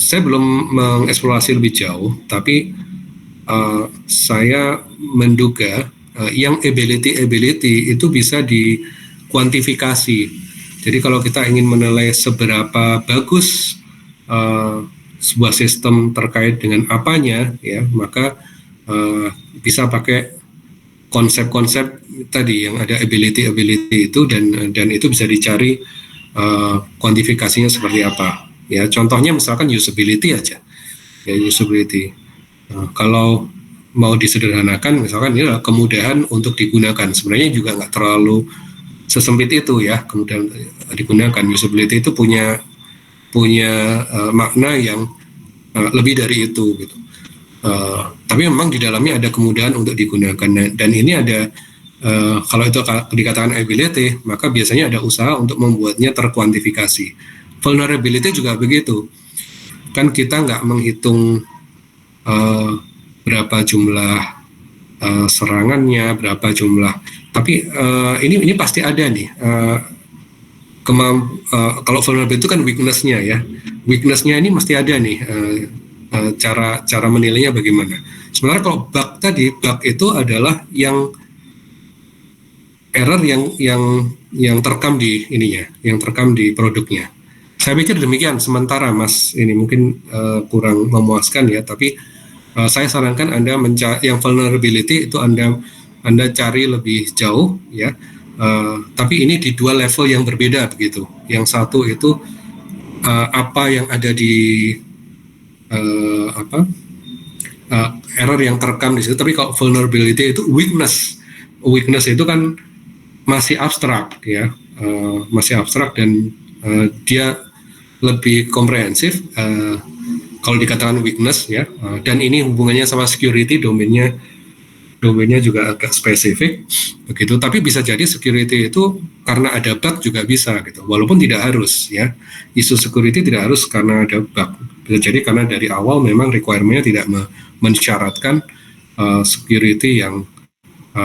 Saya belum mengeksplorasi lebih jauh, tapi saya menduga yang ability itu bisa dikuantifikasi. Jadi kalau kita ingin menilai seberapa bagus sebuah sistem terkait dengan apanya, ya, maka bisa pakai konsep-konsep tadi yang ada ability itu dan itu bisa dicari kuantifikasinya seperti apa. Ya, contohnya misalkan usability aja. Ya, usability. Kalau mau disederhanakan, misalkan ini adalah kemudahan untuk digunakan. Sebenarnya juga nggak terlalu sesempit itu ya, kemudian digunakan. Usability itu punya makna yang lebih dari itu gitu. Tapi memang di dalamnya ada kemudahan untuk digunakan, dan ini ada kalau itu dikatakan ability, maka biasanya ada usaha untuk membuatnya terkuantifikasi. Vulnerability juga begitu, kan kita nggak menghitung berapa jumlah serangannya, berapa jumlah, tapi ini pasti ada nih. Kalau vulnerability itu kan weakness-nya ya, weakness-nya ini mesti ada nih. Cara menilainya bagaimana. Sebenarnya kalau bug tadi, bug itu adalah yang error yang terekam di ininya, yang terekam di produknya. Saya pikir demikian sementara, Mas. Ini mungkin kurang memuaskan ya, tapi saya sarankan Anda yang vulnerability itu Anda cari lebih jauh ya. Tapi ini di dua level yang berbeda begitu. Yang satu itu apa yang ada di error yang terekam di situ. Tapi kalau vulnerability itu weakness itu kan masih abstrak ya, masih abstrak dan dia lebih komprehensif kalau dikatakan weakness ya, dan ini hubungannya sama security, domainnya juga agak spesifik begitu. Tapi bisa jadi security itu karena ada bug juga bisa gitu, walaupun tidak harus ya. Isu security tidak harus karena ada bug, bisa jadi karena dari awal memang requirement-nya tidak mensyaratkan security yang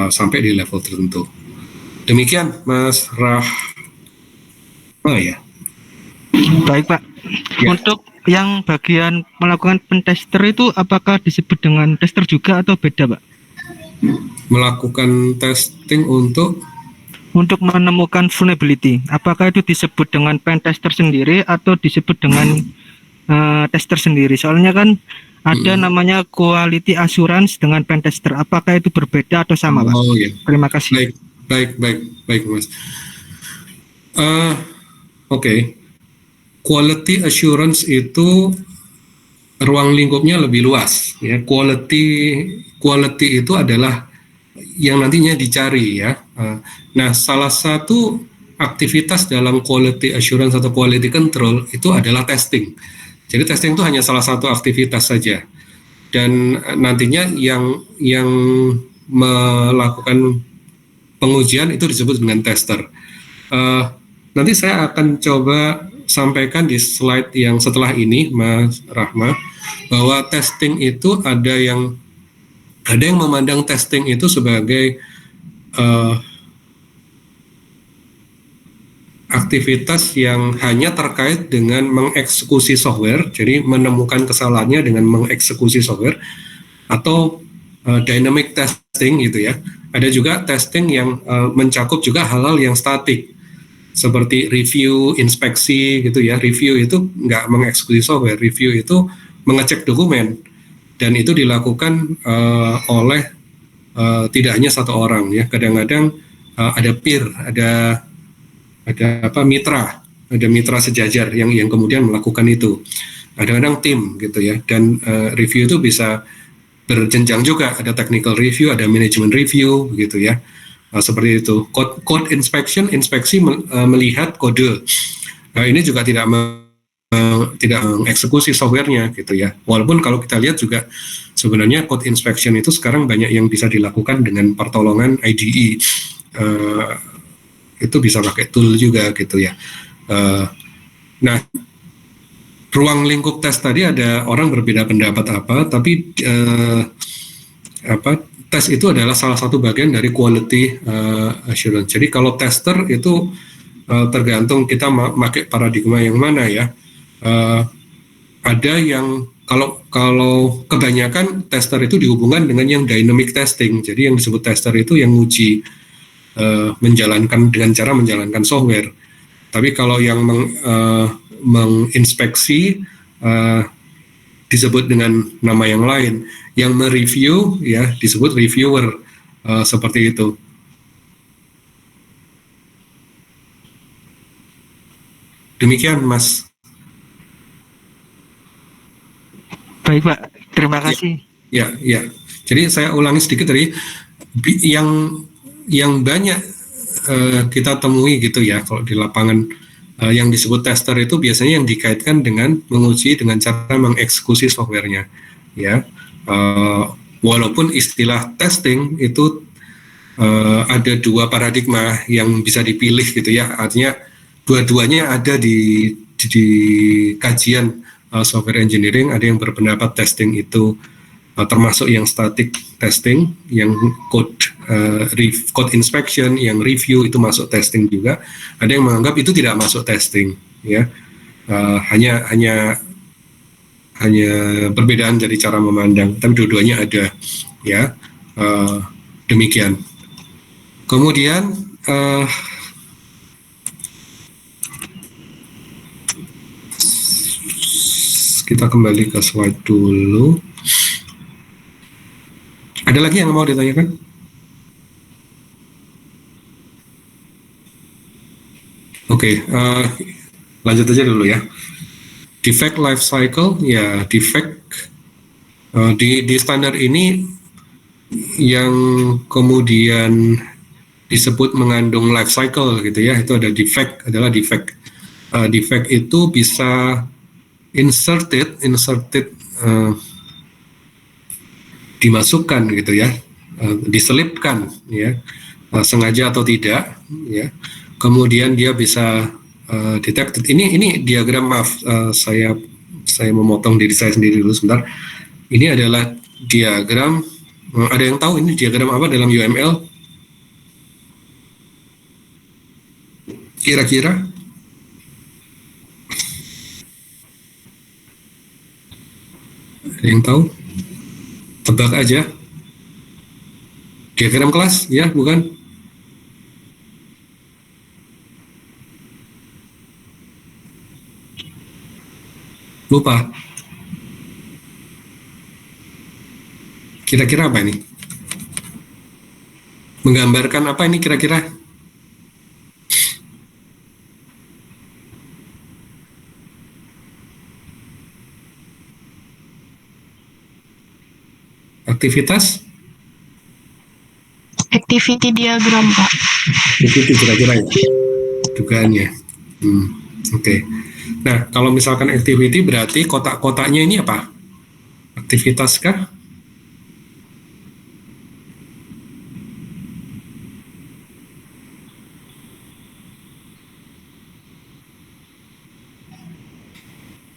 sampai di level tertentu. Demikian Mas ya. Baik Pak. Ya. Untuk yang bagian melakukan pentester itu apakah disebut dengan tester juga atau beda Pak? Melakukan testing untuk menemukan vulnerability, apakah itu disebut dengan pentester sendiri atau disebut dengan tester sendiri? Soalnya kan ada namanya quality assurance dengan pentester, apakah itu berbeda atau sama Pak? Ya. Terima kasih. Baik Mas. Oke. Quality assurance itu ruang lingkupnya lebih luas ya. Quality itu adalah yang nantinya dicari ya. Nah, salah satu aktivitas dalam quality assurance atau quality control itu adalah testing. Jadi testing itu hanya salah satu aktivitas saja. Dan nantinya yang melakukan pengujian itu disebut dengan tester. Nanti saya akan coba sampaikan di slide yang setelah ini, Mas Rahma, bahwa testing itu ada yang memandang testing itu sebagai aktivitas yang hanya terkait dengan mengeksekusi software, jadi menemukan kesalahannya dengan mengeksekusi software, atau dynamic testing gitu ya. Ada juga testing yang mencakup juga hal-hal yang statik. seperti review, inspeksi gitu ya. Review itu nggak mengeksekusi software, review itu mengecek dokumen, dan itu dilakukan oleh tidak hanya satu orang ya. Kadang-kadang ada peer, ada ada mitra sejajar yang kemudian melakukan itu. Kadang-kadang tim gitu ya. Dan review itu bisa berjenjang juga, ada technical review, ada management review begitu ya. Seperti itu. Code inspection, inspeksi melihat kode. Ini juga tidak mengeksekusi softwarenya gitu ya. Walaupun kalau kita lihat juga sebenarnya code inspection itu sekarang banyak yang bisa dilakukan dengan pertolongan IDE. Itu bisa pakai tool juga gitu ya. Nah, ruang lingkup tes tadi ada orang berbeda pendapat tapi tes itu adalah salah satu bagian dari quality assurance. Jadi kalau tester itu tergantung kita pakai paradigma yang mana ya. Ada yang kalau kebanyakan tester itu dihubungkan dengan yang dynamic testing. Jadi yang disebut tester itu yang uji menjalankan dengan cara menjalankan software. Tapi kalau yang menginspeksi disebut dengan nama yang lain. Yang mereview ya disebut reviewer, seperti itu. Demikian Mas. Baik Pak, terima kasih. Ya. Jadi saya ulangi sedikit tadi, yang banyak kita temui gitu ya kalau di lapangan, yang disebut tester itu biasanya yang dikaitkan dengan menguji dengan cara mengeksekusi softwarenya ya. Walaupun istilah testing itu ada dua paradigma yang bisa dipilih gitu ya, artinya dua-duanya ada di kajian software engineering. Ada yang berpendapat testing itu termasuk yang static testing, yang code inspection, yang review itu masuk testing juga. Ada yang menganggap itu tidak masuk testing ya, hanya perbedaan dari cara memandang, tapi dua-duanya ada ya. Demikian. Kemudian kita kembali ke slide dulu. Ada lagi yang mau ditanyakan? Oke, lanjut aja dulu ya. Defect life cycle, ya defect di standar ini yang kemudian disebut mengandung life cycle gitu ya, itu ada defect, adalah defect. Defect itu bisa inserted dimasukkan gitu ya, diselipkan ya, sengaja atau tidak ya. Kemudian dia bisa detected. Ini diagram, maaf, saya memotong diri saya sendiri dulu sebentar. Ini adalah diagram. Ada yang tahu ini diagram apa dalam UML? Kira-kira? Ada yang tahu? Tebak aja. Diagram kelas, ya bukan? Lupa. Kira-kira apa ini? Menggambarkan apa ini kira-kira? Aktivitas? Activity diagram, Pak. Itu kira-kira ya? Dugaannya. Oke. Nah, kalau misalkan activity berarti kotak-kotaknya ini apa? Aktivitas kah?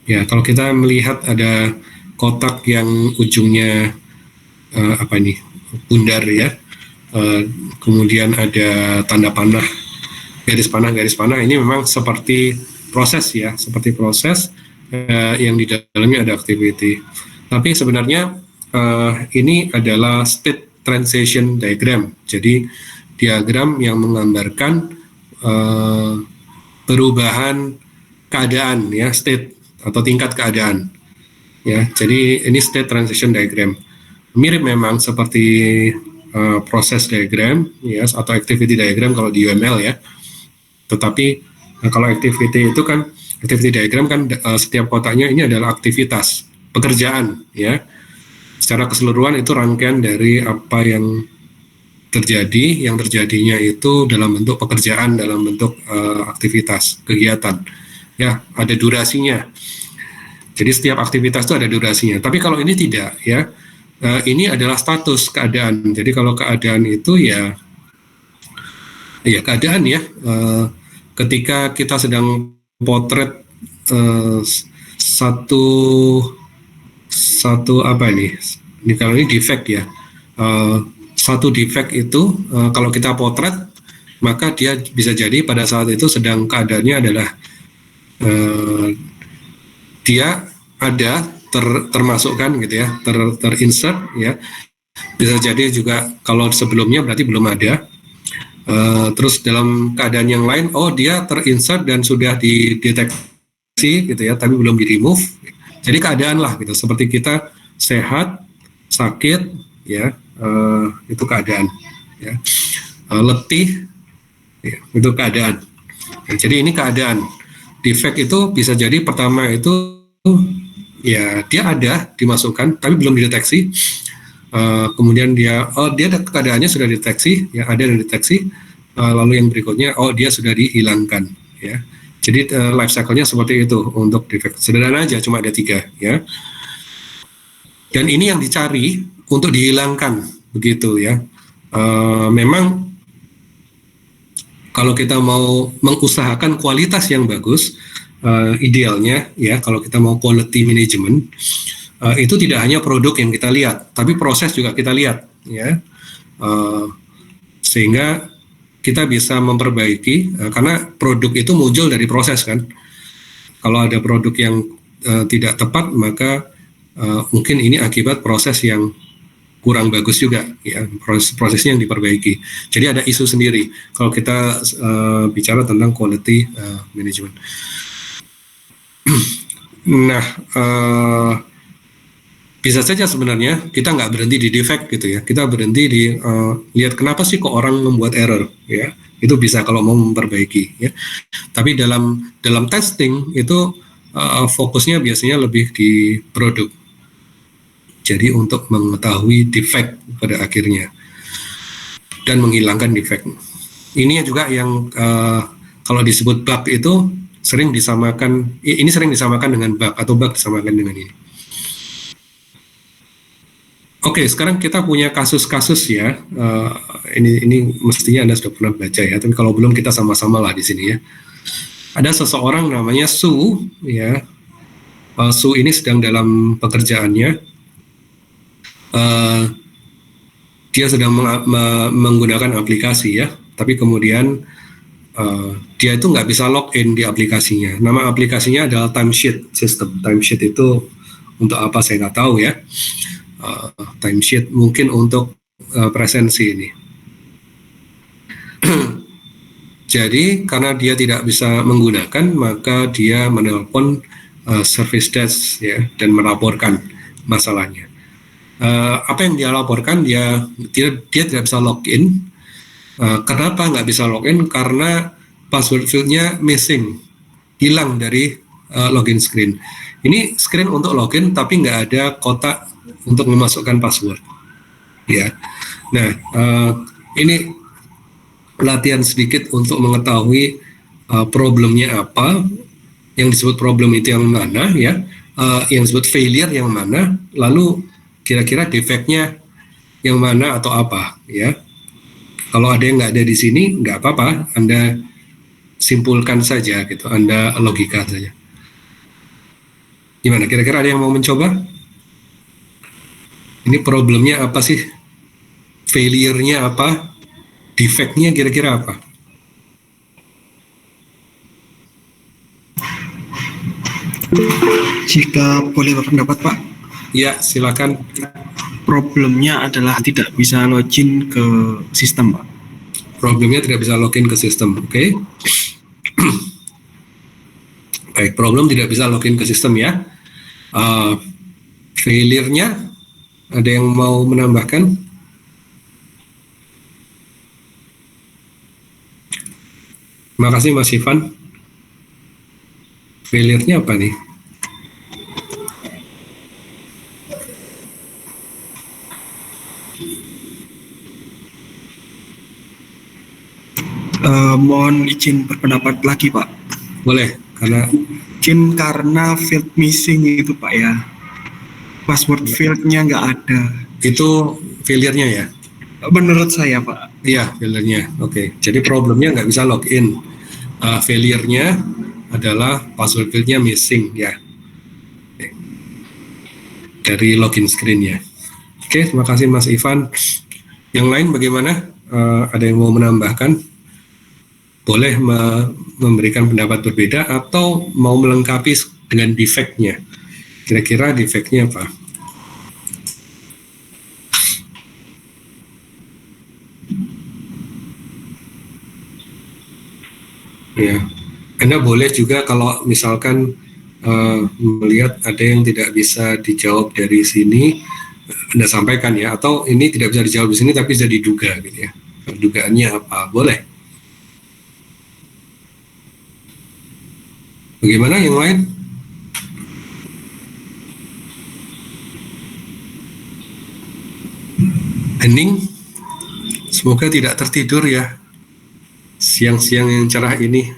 Ya, kalau kita melihat ada kotak yang ujungnya bundar ya, kemudian ada tanda panah, garis panah, ini memang seperti proses ya, seperti proses yang di dalamnya ada activity. Tapi sebenarnya ini adalah state transition diagram, jadi diagram yang menggambarkan perubahan keadaan ya, state atau tingkat keadaan ya. Jadi ini state transition diagram. Mirip memang seperti proses diagram ya, atau activity diagram kalau di UML ya. Tetapi kalau activity itu kan, activity diagram kan setiap kotaknya ini adalah aktivitas pekerjaan ya. Secara keseluruhan itu rangkaian dari apa yang terjadi, yang terjadinya itu dalam bentuk pekerjaan, dalam bentuk aktivitas, kegiatan. Ya, ada durasinya. Jadi setiap aktivitas itu ada durasinya. Tapi kalau ini tidak, ya, ini adalah status keadaan. Jadi kalau keadaan itu ya keadaan ya. Ketika kita sedang potret satu apa ini? Ini kalau ini defect ya. Satu defect itu kalau kita potret, maka dia bisa jadi pada saat itu sedang keadaannya adalah dia ada termasukkan gitu ya, terinsert ya. Bisa jadi juga kalau sebelumnya berarti belum ada. Terus dalam keadaan yang lain, oh dia terinsert dan sudah dideteksi gitu ya, tapi belum di remove. Jadi keadaan lah gitu, seperti kita sehat, sakit ya, itu keadaan ya. Letih ya, itu keadaan ya, jadi ini keadaan. Defect itu bisa jadi pertama itu ya dia ada dimasukkan tapi belum dideteksi, kemudian dia keadaannya sudah dideteksi ya, ada dan deteksi, lalu yang berikutnya dia sudah dihilangkan ya. Jadi life cycle-nya seperti itu untuk defect. Sederhana aja, cuma ada 3 ya. Dan ini yang dicari untuk dihilangkan begitu ya. Memang kalau kita mau mengusahakan kualitas yang bagus, idealnya ya kalau kita mau quality management, itu tidak hanya produk yang kita lihat, tapi proses juga kita lihat ya. Sehingga kita bisa memperbaiki, karena produk itu muncul dari proses kan. Kalau ada produk yang tidak tepat, maka mungkin ini akibat proses yang kurang bagus juga ya, prosesnya yang diperbaiki. Jadi ada isu sendiri kalau kita bicara tentang quality management. Nah, bisa saja sebenarnya kita nggak berhenti di defect gitu ya, kita berhenti di lihat kenapa sih kok orang membuat error ya, itu bisa kalau mau memperbaiki ya. Tapi dalam testing itu fokusnya biasanya lebih di produk. Jadi untuk mengetahui defect pada akhirnya dan menghilangkan defect. Ini juga yang kalau disebut bug itu sering disamakan dengan bug, atau bug disamakan dengan ini. Oke, sekarang kita punya kasus-kasus ya. Ini mestinya Anda sudah pernah baca ya, tapi kalau belum kita sama-sama lah di sini ya. Ada seseorang namanya Sue ya. Sue ini sedang dalam pekerjaannya. Dia sedang menggunakan aplikasi ya, tapi kemudian dia itu nggak bisa login di aplikasinya. Nama aplikasinya adalah timesheet system. Timesheet itu untuk apa saya nggak tahu ya. Timesheet mungkin untuk presensi ini. Jadi karena dia tidak bisa menggunakan, maka dia menelpon service desk ya, dan melaporkan masalahnya. Apa yang dia laporkan, dia tidak bisa login. Kenapa nggak bisa login? Karena password field-nya missing, hilang dari login screen. Ini screen untuk login tapi nggak ada kotak untuk memasukkan password ya. Nah, ini latihan sedikit untuk mengetahui problemnya apa, yang disebut problem itu yang mana ya, yang disebut failure yang mana, lalu kira-kira defect-nya yang mana atau apa ya. Kalau ada yang nggak ada di sini, nggak apa-apa, Anda simpulkan saja gitu, Anda logika saja. Gimana, kira-kira ada yang mau mencoba? Ini problemnya apa sih? Failure-nya apa? Defect-nya kira-kira apa? Jika boleh berpendapat Pak. Ya, silakan. Problemnya adalah tidak bisa login ke sistem Pak. Problemnya tidak bisa login ke sistem, oke? Baik, problem tidak bisa login ke sistem ya. Failure-nya ada yang mau menambahkan? Terima kasih Mas Ivan. Failure-nya apa nih? Mohon izin berpendapat lagi Pak. Boleh, karena Mungkin karena field missing itu Pak ya. Password fieldnya nggak ada. itu failure-nya ya? Menurut saya Pak. Iya, failure-nya. Oke, jadi problemnya nggak bisa login. Failure-nya adalah password field-nya missing ya. Oke. Dari login screen-nya. Oke, terima kasih Mas Ivan. Yang lain bagaimana? Ada yang mau menambahkan? Boleh memberikan pendapat berbeda atau mau melengkapi dengan defect-nya. Kira-kira defect-nya apa? Ya, Anda boleh juga kalau misalkan melihat ada yang tidak bisa dijawab dari sini, Anda sampaikan ya, atau ini tidak bisa dijawab di sini tapi bisa diduga gitu ya. Dugaannya apa? Boleh. Bagaimana yang lain? Hening, semoga tidak tertidur ya siang-siang yang cerah ini.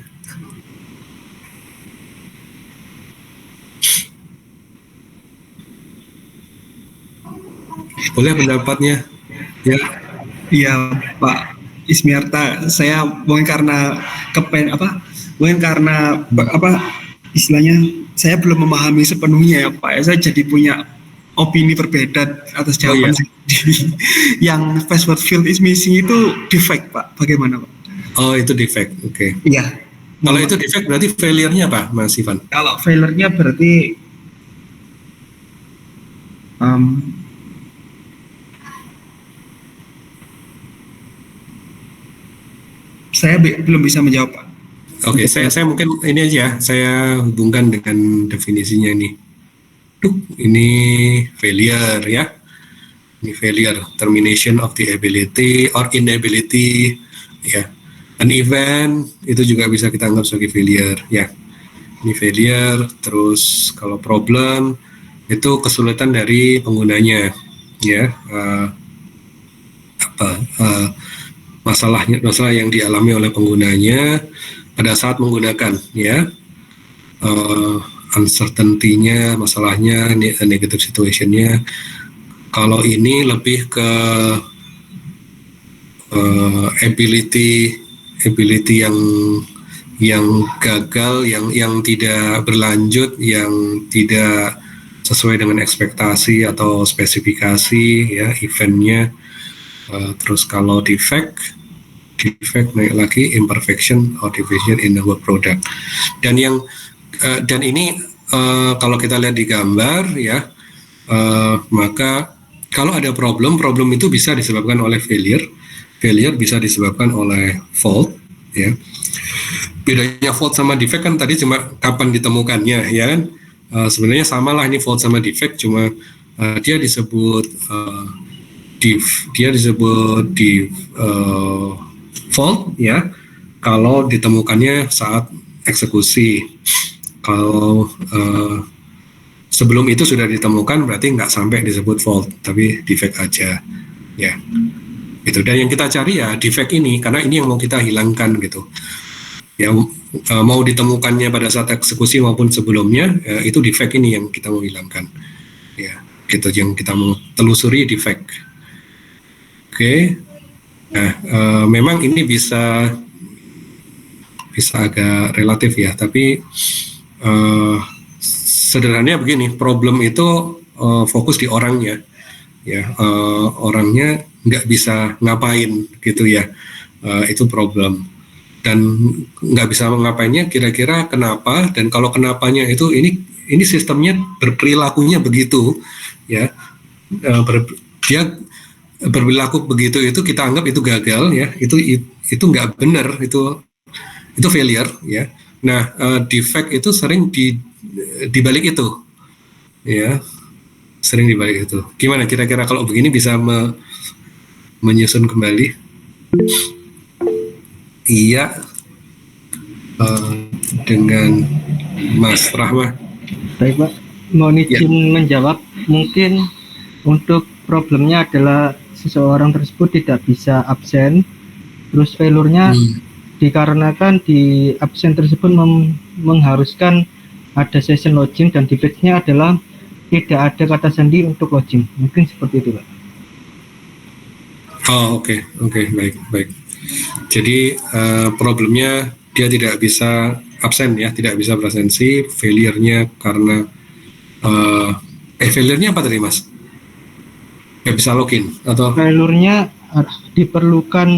Boleh pendapatnya? Ya, Iya Pak Ismiarta, saya mungkin karena mungkin karena istilahnya saya belum memahami sepenuhnya ya Pak. Saya jadi punya opini berbeda atas Oh, jawaban iya. yang password field is missing itu defect Pak. Bagaimana Pak? Oh itu defect, oke. Iya. Kalau itu defect berarti failure-nya apa, Mas Ivan? Kalau failure-nya berarti saya belum bisa menjawab Pak. Oke, saya mungkin ini aja ya, saya hubungkan dengan definisinya ini. Ini failure ya. Ini failure, termination of the ability or inability ya. An event itu juga bisa kita anggap sebagai failure ya. Ini failure, terus kalau problem itu kesulitan dari penggunanya ya. Masalah yang dialami oleh penggunanya pada saat menggunakan ya. Uncertainty-nya, masalahnya, negative situation-nya. Kalau ini lebih ke ability yang gagal, yang tidak berlanjut, yang tidak sesuai dengan ekspektasi atau spesifikasi ya eventnya. Terus kalau defect naik lagi imperfection or deviation in the work product. Dan ini kalau kita lihat di gambar ya, maka kalau ada problem itu bisa disebabkan oleh failure bisa disebabkan oleh fault ya. Bedanya fault sama defect kan tadi cuma kapan ditemukannya ya kan. Sebenarnya samalah ini fault sama defect, cuma dia disebut fault ya kalau ditemukannya saat eksekusi. Kalau sebelum itu sudah ditemukan berarti nggak sampai disebut fault, tapi defect aja ya. Gitu. Dan yang kita cari ya defect ini, karena ini yang mau kita hilangkan gitu. Yang mau ditemukannya pada saat eksekusi maupun sebelumnya, itu defect ini yang kita mau hilangkan. Ya, gitu yang kita mau telusuri defect. Oke. Nah, memang ini bisa agak relatif ya, tapi sederhananya begini, problem itu fokus di orangnya, ya orangnya nggak bisa ngapain gitu ya, itu problem. Dan nggak bisa ngapainnya kira-kira kenapa, dan kalau kenapanya itu ini sistemnya berperilakunya begitu ya, dia berperilaku begitu, itu kita anggap itu gagal ya, itu nggak benar, itu failure ya. Nah, defect itu sering di balik itu, ya, sering di balik itu. Gimana kira-kira kalau begini bisa menyusun kembali? Iya, dengan Mas Rahma. Baik Pak, mohon izin menjawab. Mungkin untuk problemnya adalah seseorang tersebut tidak bisa absen, terus failure-nya dikarenakan di absen tersebut mengharuskan ada session login, dan defect-nya adalah tidak ada kata sandi untuk login. Mungkin seperti itu Pak. Oh oke, baik. Jadi problemnya dia tidak bisa absen ya, tidak bisa presensi. Failure-nya karena failure-nya apa tadi Mas? Nggak bisa login atau? Failure-nya diperlukan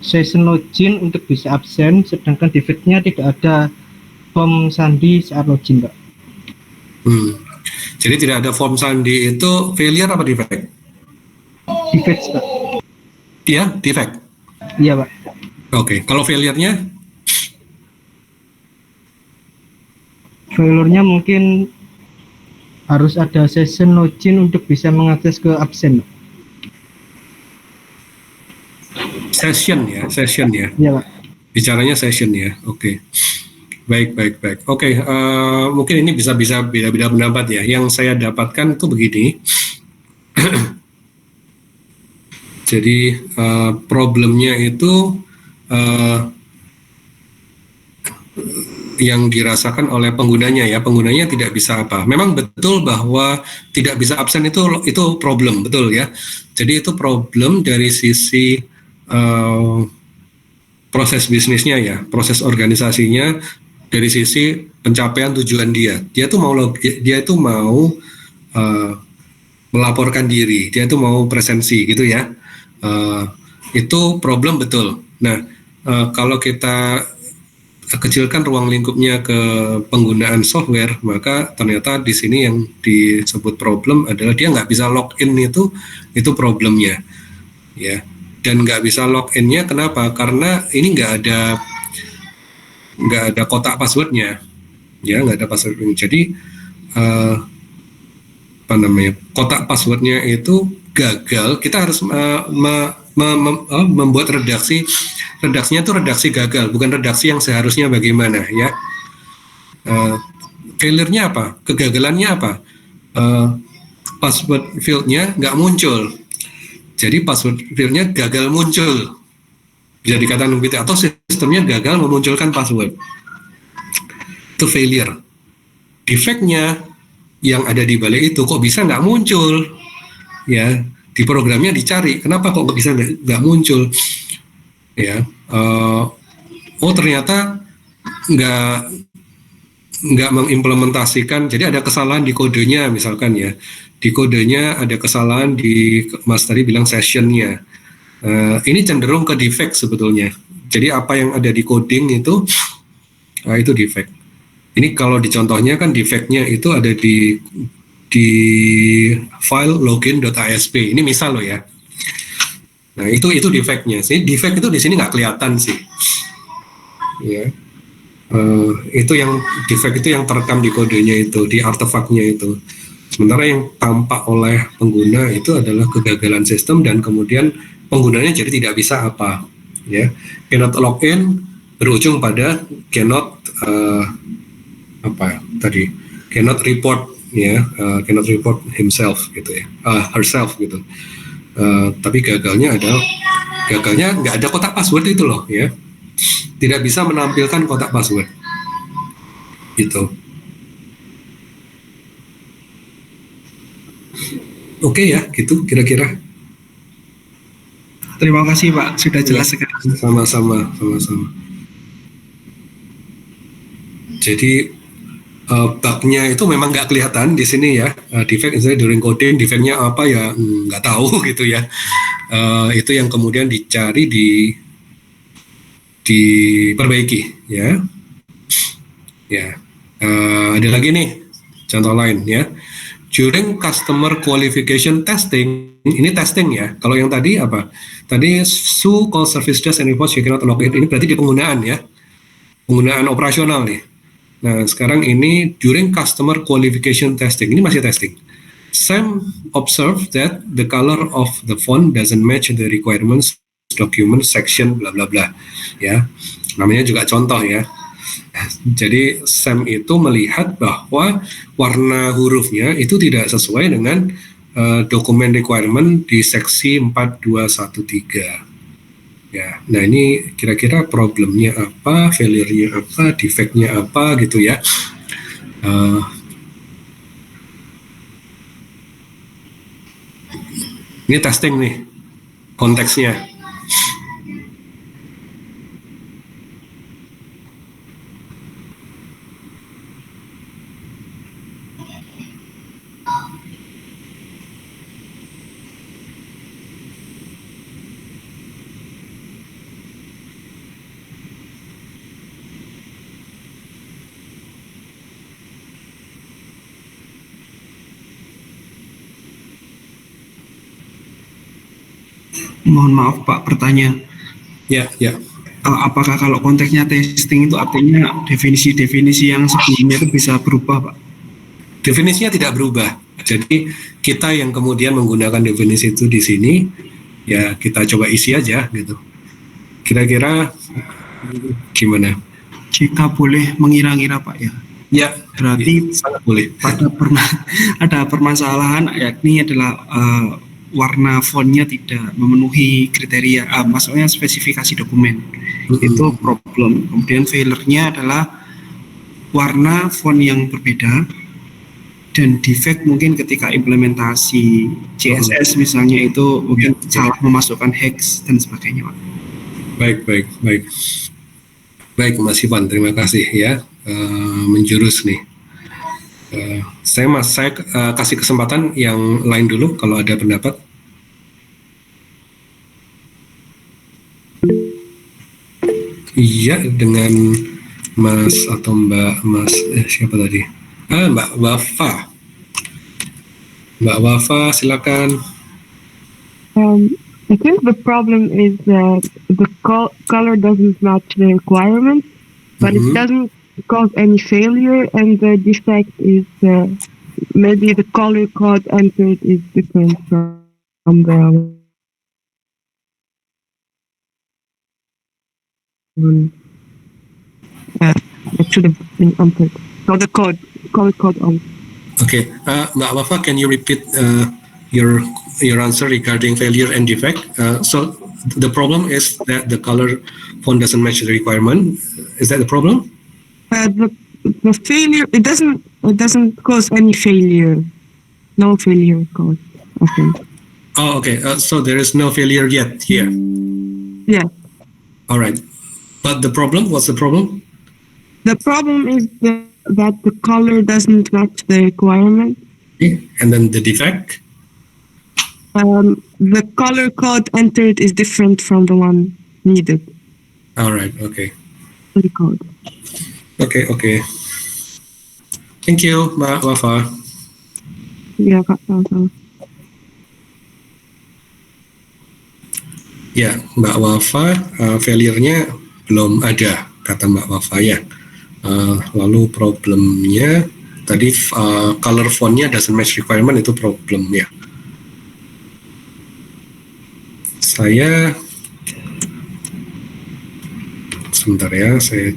session login untuk bisa absen, sedangkan defect-nya tidak ada form sandi saat login Pak. Jadi tidak ada form sandi itu failure apa defect? Defect Pak. Iya, defect. Iya Pak. Oke, kalau failure-nya? Failure-nya mungkin harus ada session login untuk bisa mengakses ke absen Pak. Session ya. Iya Pak. Bicaranya session ya. Oke. Baik. Oke, mungkin ini bisa beda-beda pendapat ya. Yang saya dapatkan itu begini. Jadi problemnya itu yang dirasakan oleh penggunanya ya. Penggunanya tidak bisa apa. Memang betul bahwa tidak bisa absen itu problem, betul ya. Jadi itu problem dari sisi proses bisnisnya ya, proses organisasinya, dari sisi pencapaian tujuan dia. Dia itu mau melaporkan diri, dia itu mau presensi gitu ya. Itu problem betul. Nah, kalau kita kecilkan ruang lingkupnya ke penggunaan software, maka ternyata di sini yang disebut problem adalah dia nggak bisa login, itu problemnya ya. Dan nggak bisa loginnya kenapa? Karena ini nggak ada kotak passwordnya, ya nggak ada passwordnya. Jadi kotak passwordnya itu gagal. Kita harus membuat redaksinya itu redaksi gagal, bukan redaksi yang seharusnya bagaimana ya. Failure-nya apa? Kegagalannya apa? Password field-nya nggak muncul. Jadi password field-nya gagal muncul, bisa dikatakan begitu, atau sistemnya gagal memunculkan password. Itu failure. Defect-nya yang ada di balik itu kok bisa nggak muncul, ya di programnya dicari, kenapa kok bisa nggak muncul, ya. Ternyata nggak mengimplementasikan, jadi ada kesalahan di kodenya misalkan ya. Di kodenya ada kesalahan di, Mas tadi bilang sessionnya. Ini cenderung ke defect sebetulnya. Jadi apa yang ada di coding itu defect. Ini kalau di contohnya kan defectnya itu ada di file login.asp. Ini misal loh ya. Nah itu defectnya. Sih defect itu di sini nggak kelihatan sih. Ya. Itu yang defect itu yang terekam di kodenya itu, di artefaknya itu. Sementara yang tampak oleh pengguna itu adalah kegagalan sistem dan kemudian penggunanya jadi tidak bisa apa, ya. Cannot login berujung pada cannot cannot report ya, cannot report himself gitu ya, herself gitu. Tapi gagalnya nggak ada kotak password itu loh ya, tidak bisa menampilkan kotak password gitu. Oke ya, gitu kira-kira. Terima kasih Pak, sudah jelas sekali. Sama-sama. Jadi bug-nya itu memang nggak kelihatan di sini ya. Defect misalnya during coding, defect-nya apa ya nggak tahu gitu ya. Itu yang kemudian dicari diperbaiki ya. Ya, ada lagi nih contoh lain ya. During customer qualification testing, ini testing ya. Kalau yang tadi apa? Tadi call service desk and report you cannot log in. Ini berarti di penggunaan ya. penggunaan operasional nih. Nah, sekarang ini during customer qualification testing, ini masih testing. Sam observed that the color of the font doesn't match the requirements document section bla bla bla. Ya, namanya juga contoh ya. Jadi Sam itu melihat bahwa warna hurufnya itu tidak sesuai dengan dokumen requirement di seksi 4213. Ya, nah ini kira-kira problemnya apa, failure-nya apa, defect-nya apa gitu ya. Ini testing nih, konteksnya. Mohon maaf Pak, bertanya. Ya, ya. Apakah kalau konteksnya testing itu artinya definisi-definisi yang sebelumnya itu bisa berubah, Pak? Definisinya tidak berubah. Jadi kita yang kemudian menggunakan definisi itu di sini, ya kita coba isi aja gitu. Kira-kira gimana? Jika boleh mengira-ngira Pak ya. Ya, berarti sangat boleh. Ada permasalahan, yakni adalah warna fontnya tidak memenuhi kriteria, maksudnya spesifikasi dokumen. Itu problem. Kemudian failure-nya adalah warna font yang berbeda, dan defect mungkin ketika implementasi CSS misalnya itu mungkin salah memasukkan hex dan sebagainya, Pak. Baik Mas Ivan, terima kasih ya, menjurus nih. Saya kasih kesempatan yang lain dulu kalau ada pendapat. Iya, dengan Mas atau Mbak, siapa tadi? Mbak Wafa. Mbak Wafa, silakan. I think the problem is that the color doesn't match the requirements, but it doesn't cause any failure, and the defect is maybe the color code entered is different from the that should have been entered. So the color code on. Okay, Mbak Wafa, can you repeat your answer regarding failure and defect? So the problem is that the color font doesn't match the requirement. Is that the problem? The failure, it doesn't cause any failure. No failure caused, I think. Oh, okay. So there is no failure yet here. Yeah. All right. But the problem, what's the problem? The problem is that the color doesn't match the requirement. Okay. And then the defect? The color code entered is different from the one needed. All right. Okay. The code. Okay. Thank you, Mbak Wafa. Ya, Kak, sama-sama. Ya, Mbak Wafa, failure-nya belum ada, kata Mbak Wafa ya. Lalu problemnya tadi color font-nya doesn't match requirement, itu problemnya. Saya sebentar ya, saya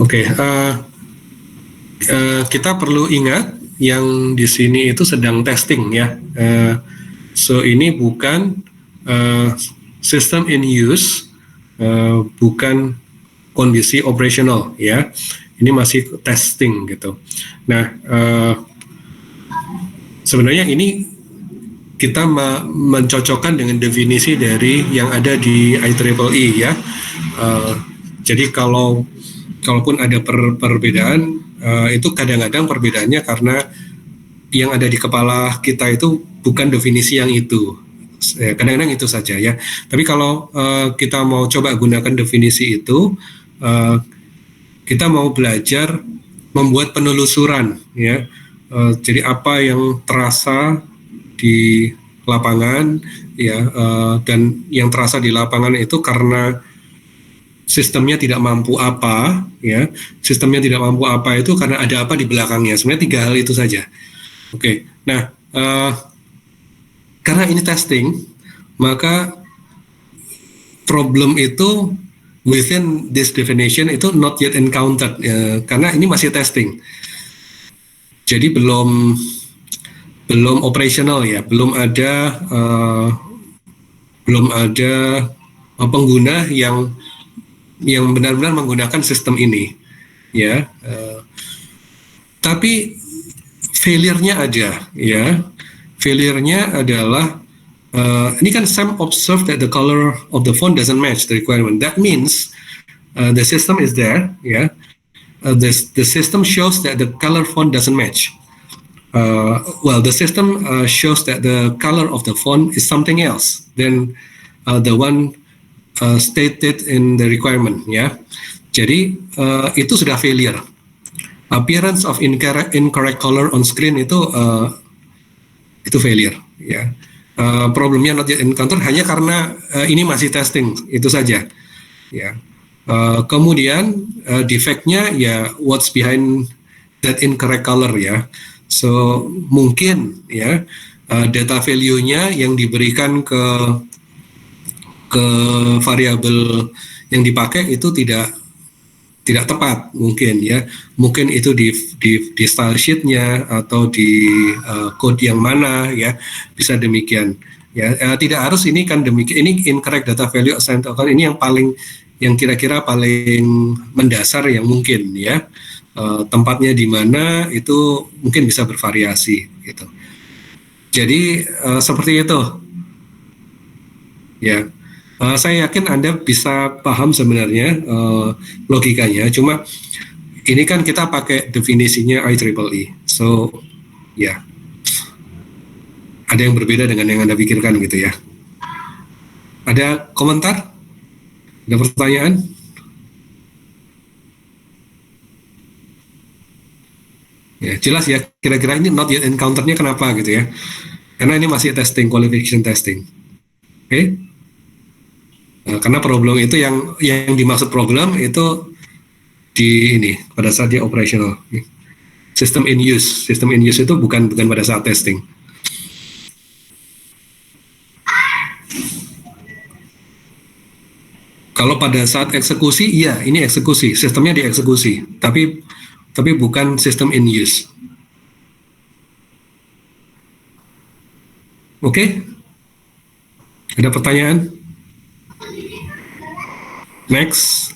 Oke, kita perlu ingat yang di sini itu sedang testing ya. So ini bukan system in use, bukan kondisi operasional ya. Ini masih testing gitu. Nah, sebenarnya ini kita mencocokkan dengan definisi dari yang ada di IEEE ya. Jadi kalau kalaupun ada perbedaan, itu kadang-kadang perbedaannya karena yang ada di kepala kita itu bukan definisi yang itu. Kadang-kadang itu saja ya. Tapi kalau kita mau coba gunakan definisi itu, kita mau belajar membuat penelusuran ya. Jadi apa yang terasa di lapangan ya, dan yang terasa di lapangan itu karena sistemnya tidak mampu apa ya. Sistemnya tidak mampu apa itu karena ada apa di belakangnya. Sebenarnya 3 hal itu saja. Oke. Nah, karena ini testing, maka problem itu within this definition itu not yet encountered ya, karena ini masih testing. Jadi belum operational ya, belum ada pengguna yang benar-benar menggunakan sistem ini ya. Tapi failure-nya ada ya. Failure-nya adalah ini kan Sam observed that the color of the font doesn't match the requirement. That means the system is there, yeah. The system shows that the color font doesn't match. Well, the system shows that the color of the font is something else than the one stated in the requirement, ya. Jadi itu sudah failure. Appearance of incorrect color on screen itu failure, ya. Problemnya not yet encountered hanya karena ini masih testing, itu saja ya. Kemudian defect-nya ya what's behind that incorrect color ya. So mungkin ya data value-nya yang diberikan ke variabel yang dipakai itu tidak tepat mungkin ya. Mungkin itu di style sheet-nya atau di code yang mana ya, bisa demikian ya. Tidak harus ini kan demikian, ini incorrect data value assigned to account, ini yang kira-kira paling mendasar yang mungkin ya. Tempatnya di mana itu mungkin bisa bervariasi gitu. Jadi seperti itu ya. Saya yakin Anda bisa paham sebenarnya logikanya, cuma ini kan kita pakai definisinya IEEE. So, ya. Ada yang berbeda dengan yang Anda pikirkan gitu ya. Ada komentar? Ada pertanyaan? Ya, jelas ya, kira-kira ini not yet encounter-nya kenapa gitu ya. Karena ini masih testing, qualification testing. Oke? Karena problem itu yang dimaksud problem itu di ini pada saat dia operational. System in use itu bukan pada saat testing. Kalau pada saat eksekusi, iya ini eksekusi, sistemnya dieksekusi, tapi bukan sistem in use. Oke? Ada pertanyaan? Next.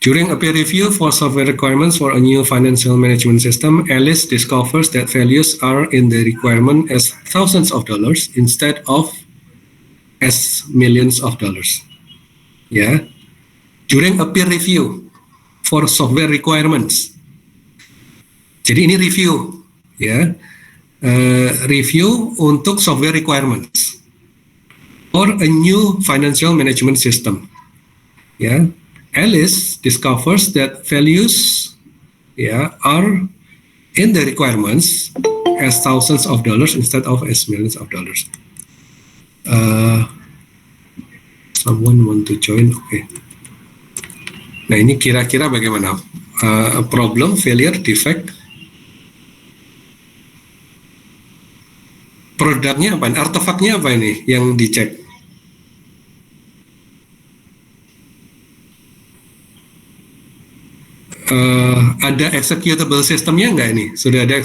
During a peer review for software requirements for a new financial management system, Alice discovers that values are in the requirement as thousands of dollars instead of as millions of dollars. Ya. During a peer review for software requirements. Jadi ini review, ya. Review untuk software requirements for a new financial management system. Ya, Alice discovers that values are in the requirements as thousands of dollars instead of as millions of dollars. Someone want to join? Okay. Nah ini kira-kira bagaimana? Problem, failure, defect. Produknya apa? Artefaknya apa ini yang dicek? Ada executable sistemnya nggak ini? Sudah ada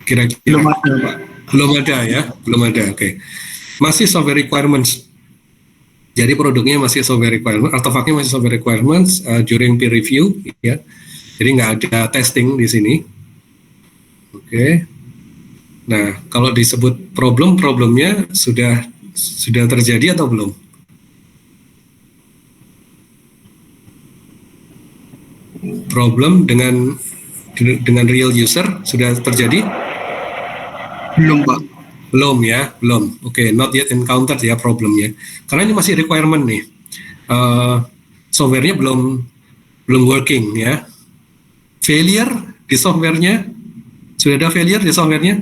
kira-kira? Belum ada, Pak. Belum ada ya? Belum ada, oke. Masih software requirements. Jadi produknya masih software requirements, artefaknya masih software requirements during peer review, ya. Jadi nggak ada testing di sini. Oke. Nah, kalau disebut problemnya sudah terjadi atau belum? problem dengan real user sudah terjadi? Belum Pak. Belum ya, belum. Oke, not yet encountered ya problemnya. Karena ini masih requirement nih. Softwarenya belum working ya. Failure di softwarenya, sudah ada failure di softwarenya?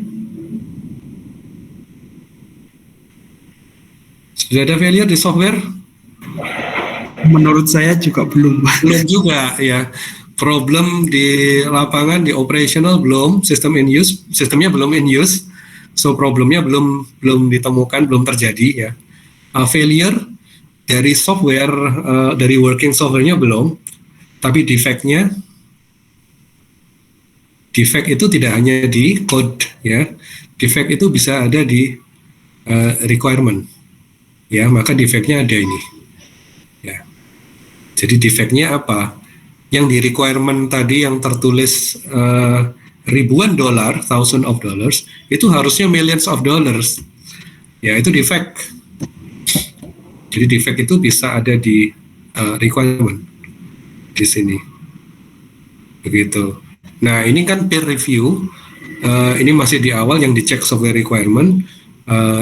Sudah ada failure di software? Menurut saya juga belum Pak. Belum juga ya. Problem di lapangan, di operational belum, sistemnya belum in use. So problemnya belum ditemukan, belum terjadi ya. Failure dari software, dari working softwarenya belum, tapi defect itu tidak hanya di code ya. Defect itu bisa ada di requirement ya, maka defectnya ada ini ya. Jadi defectnya apa? Yang di requirement tadi yang tertulis ribuan dolar, thousands of dollars, itu harusnya millions of dollars. Ya, itu defect. Jadi defect itu bisa ada di requirement di sini. Begitu. Nah, ini kan peer review. Ini masih di awal yang dicek software requirement.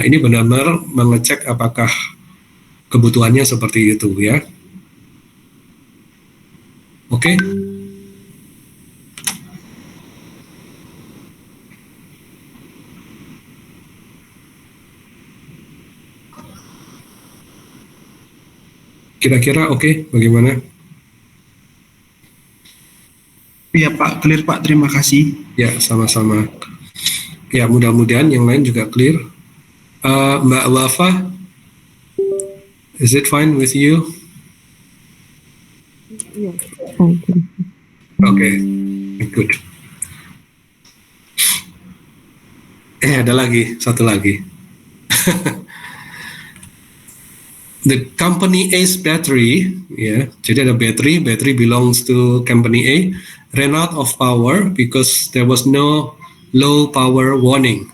Ini benar-benar mengecek apakah kebutuhannya seperti itu ya. Oke. Kira-kira oke, bagaimana? Iya Pak, clear Pak, terima kasih. Ya, sama-sama. Ya, mudah-mudahan yang lain juga clear. Mbak Wafa, is it fine with you? Yes, thank you. Okay, good. Ada lagi, satu lagi. The company A's battery, ya, jadi ada battery belongs to company A, ran out of power because there was no low power warning.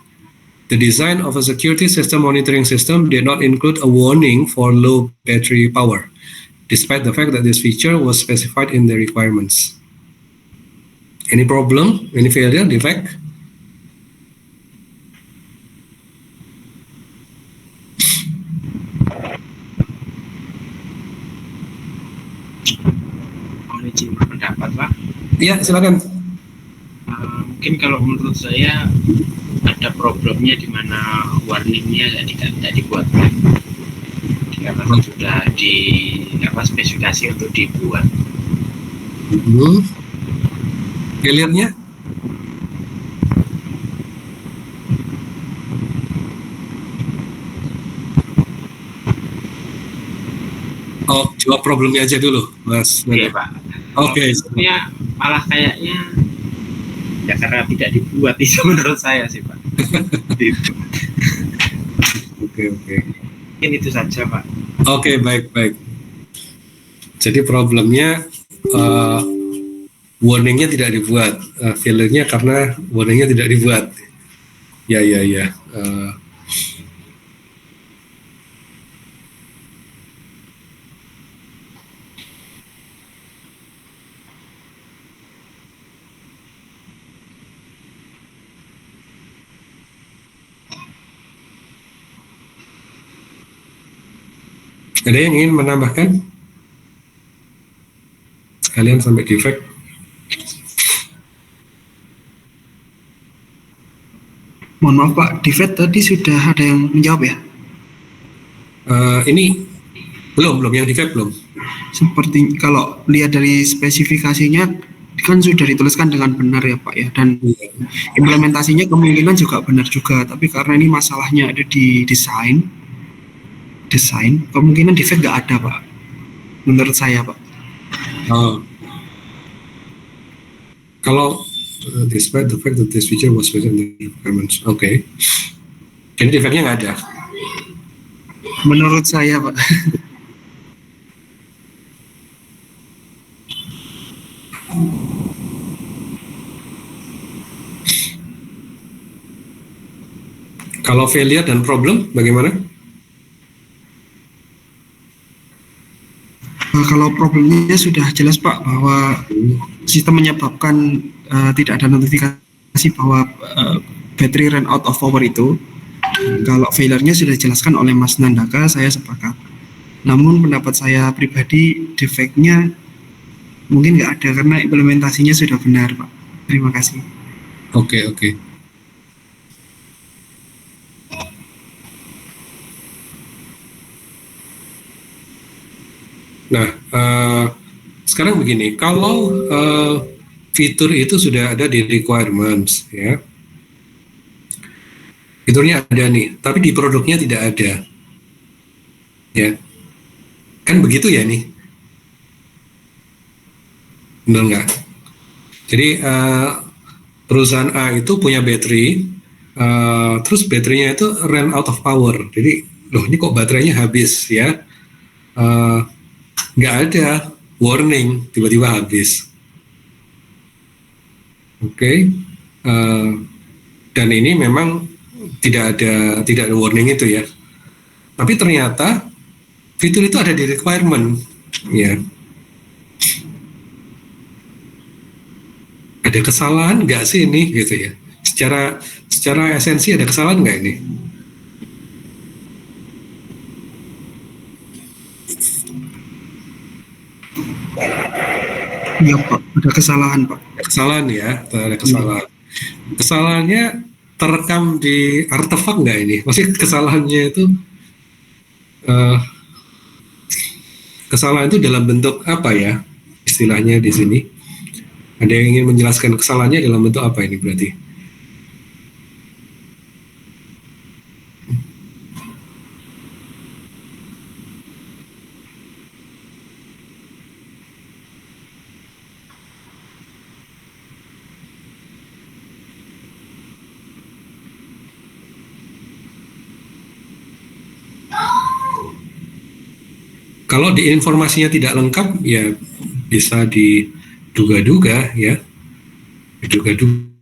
The design of a security system monitoring system did not include a warning for low battery power, despite the fact that this feature was specified in the requirements. Any problem? Any failure? Defect? Mohon izin berpendapat Pak. Ya, silakan. Mungkin kalau menurut saya ada problemnya di mana warningnya tidak dibuat karena sudah di spesifikasi untuk dibuat. Failure-nya? Oh, jawab problemnya aja dulu, Mas. Iya Pak. Oke. Sebenarnya malah kayaknya ya karena tidak dibuat itu menurut saya sih Pak. Gitu. Oke. Mungkin itu saja Pak. Oke, baik. Jadi problemnya warningnya tidak dibuat, failure-nya karena warningnya tidak dibuat. Ya. Ada yang ingin menambahkan? Sekalian sampai defect. Mohon maaf Pak, defect tadi sudah ada yang menjawab ya? Ini belum yang defect belum. Seperti kalau lihat dari spesifikasinya kan sudah dituliskan dengan benar ya Pak ya, dan implementasinya kemungkinan juga benar juga, tapi karena ini masalahnya ada di desain kemungkinan defect nggak ada Pak, menurut saya Pak. Kalau despite the fact that this feature was present in the requirements, oke. Jadi defectnya nggak ada. Menurut saya Pak. Kalau failure dan problem bagaimana? kalau problemnya sudah jelas Pak bahwa sistem menyebabkan tidak ada notifikasi bahwa battery run out of power itu. Kalau failure-nya sudah dijelaskan oleh Mas Nandaka, saya sepakat. Namun pendapat saya pribadi, defeknya mungkin nggak ada karena implementasinya sudah benar Pak. Terima kasih. Oke. Nah, sekarang begini, kalau fitur itu sudah ada di requirements, ya, fiturnya ada nih, tapi di produknya tidak ada, ya, kan begitu ya nih, benar nggak? Jadi perusahaan A itu punya baterai, terus baterainya itu run out of power, jadi loh ini kok baterainya habis ya. Nggak ada warning tiba-tiba habis. Oke. Dan ini memang tidak ada warning itu ya. Tapi ternyata fitur itu ada di requirement ya. Ada kesalahan nggak sih ini gitu ya? Secara esensi ada kesalahan nggak ini? Iya Pak, ada kesalahan Pak. Kesalahan ya, ada kesalahan. Kesalahannya terekam di artefak nggak ini? Maksudnya kesalahannya itu kesalahan itu dalam bentuk apa ya? Istilahnya di sini. Ada yang ingin menjelaskan kesalahannya dalam bentuk apa ini berarti? Kalau di informasinya tidak lengkap, ya bisa diduga-duga ya, diduga-duga.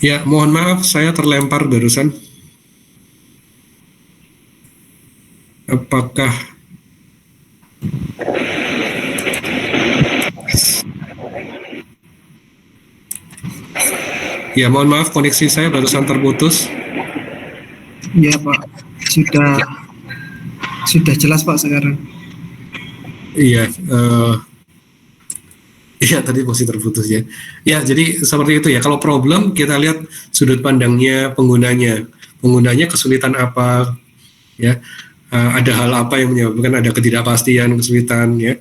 Ya, mohon maaf saya terlempar barusan. Apakah ya, mohon maaf koneksi saya barusan terputus. Iya Pak, sudah jelas Pak sekarang. Iya, iya tadi masih terputus ya. Ya, jadi seperti itu ya. Kalau problem kita lihat sudut pandangnya penggunanya kesulitan apa, ya. Ada hal apa yang menyebabkan ada ketidakpastian, kesulitan, ya.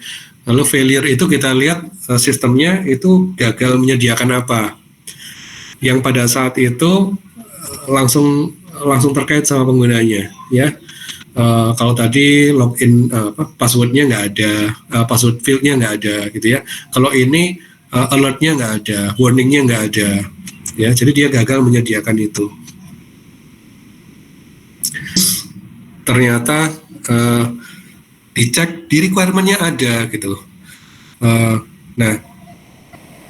Lalu failure itu kita lihat sistemnya itu gagal menyediakan apa, yang pada saat itu langsung terkait sama penggunanya, ya. Kalau tadi login passwordnya nggak ada, password fieldnya nggak ada, gitu ya. Kalau ini alertnya nggak ada, warningnya nggak ada, ya. Jadi dia gagal menyediakan itu. Ternyata dicek di requirement-nya ada, gitu. Nah,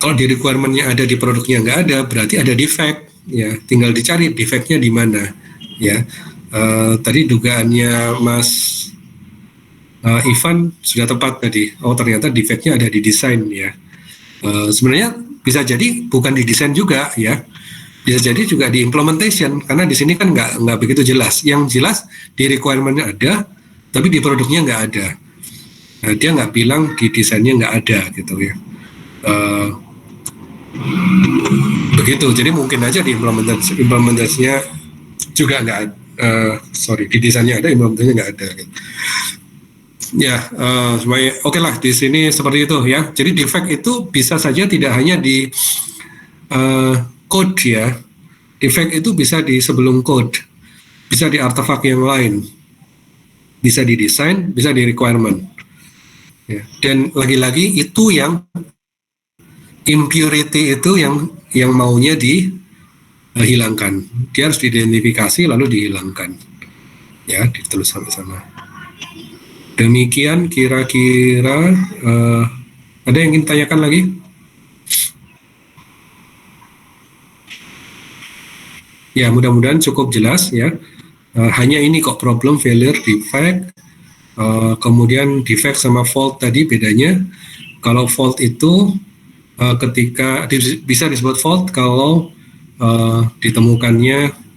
kalau di requirement-nya ada, di produknya nggak ada, berarti ada defect, ya. Tinggal dicari defect-nya di mana, ya. Tadi dugaannya Mas Ivan sudah tepat tadi. Oh, ternyata defect-nya ada di desain, ya. Sebenarnya bisa jadi bukan di desain juga, ya. Bisa jadi juga di implementation, karena di sini kan nggak begitu jelas. Yang jelas di requirement-nya ada, tapi di produknya nggak ada. Nah, dia nggak bilang di desainnya nggak ada, gitu ya. Begitu. Jadi mungkin aja di implementasinya juga nggak ada. Di desainnya ada, implementasinya nggak ada, gitu. Ya, oke lah, di sini seperti itu, ya. Jadi defect itu bisa saja tidak hanya di code, ya. Defect itu bisa di sebelum code, bisa di artefak yang lain, bisa di desain, bisa di requirement, ya. Dan lagi-lagi itu yang impurity itu yang maunya dihilangkan. Dia harus diidentifikasi lalu dihilangkan, ya, ditulis sampai sana. Demikian kira-kira. Ada yang ingin tanyakan lagi? Ya, mudah-mudahan cukup jelas, ya. Hanya ini kok problem, failure, defect. Kemudian defect sama fault tadi bedanya. Kalau fault itu ketika bisa disebut fault kalau ditemukannya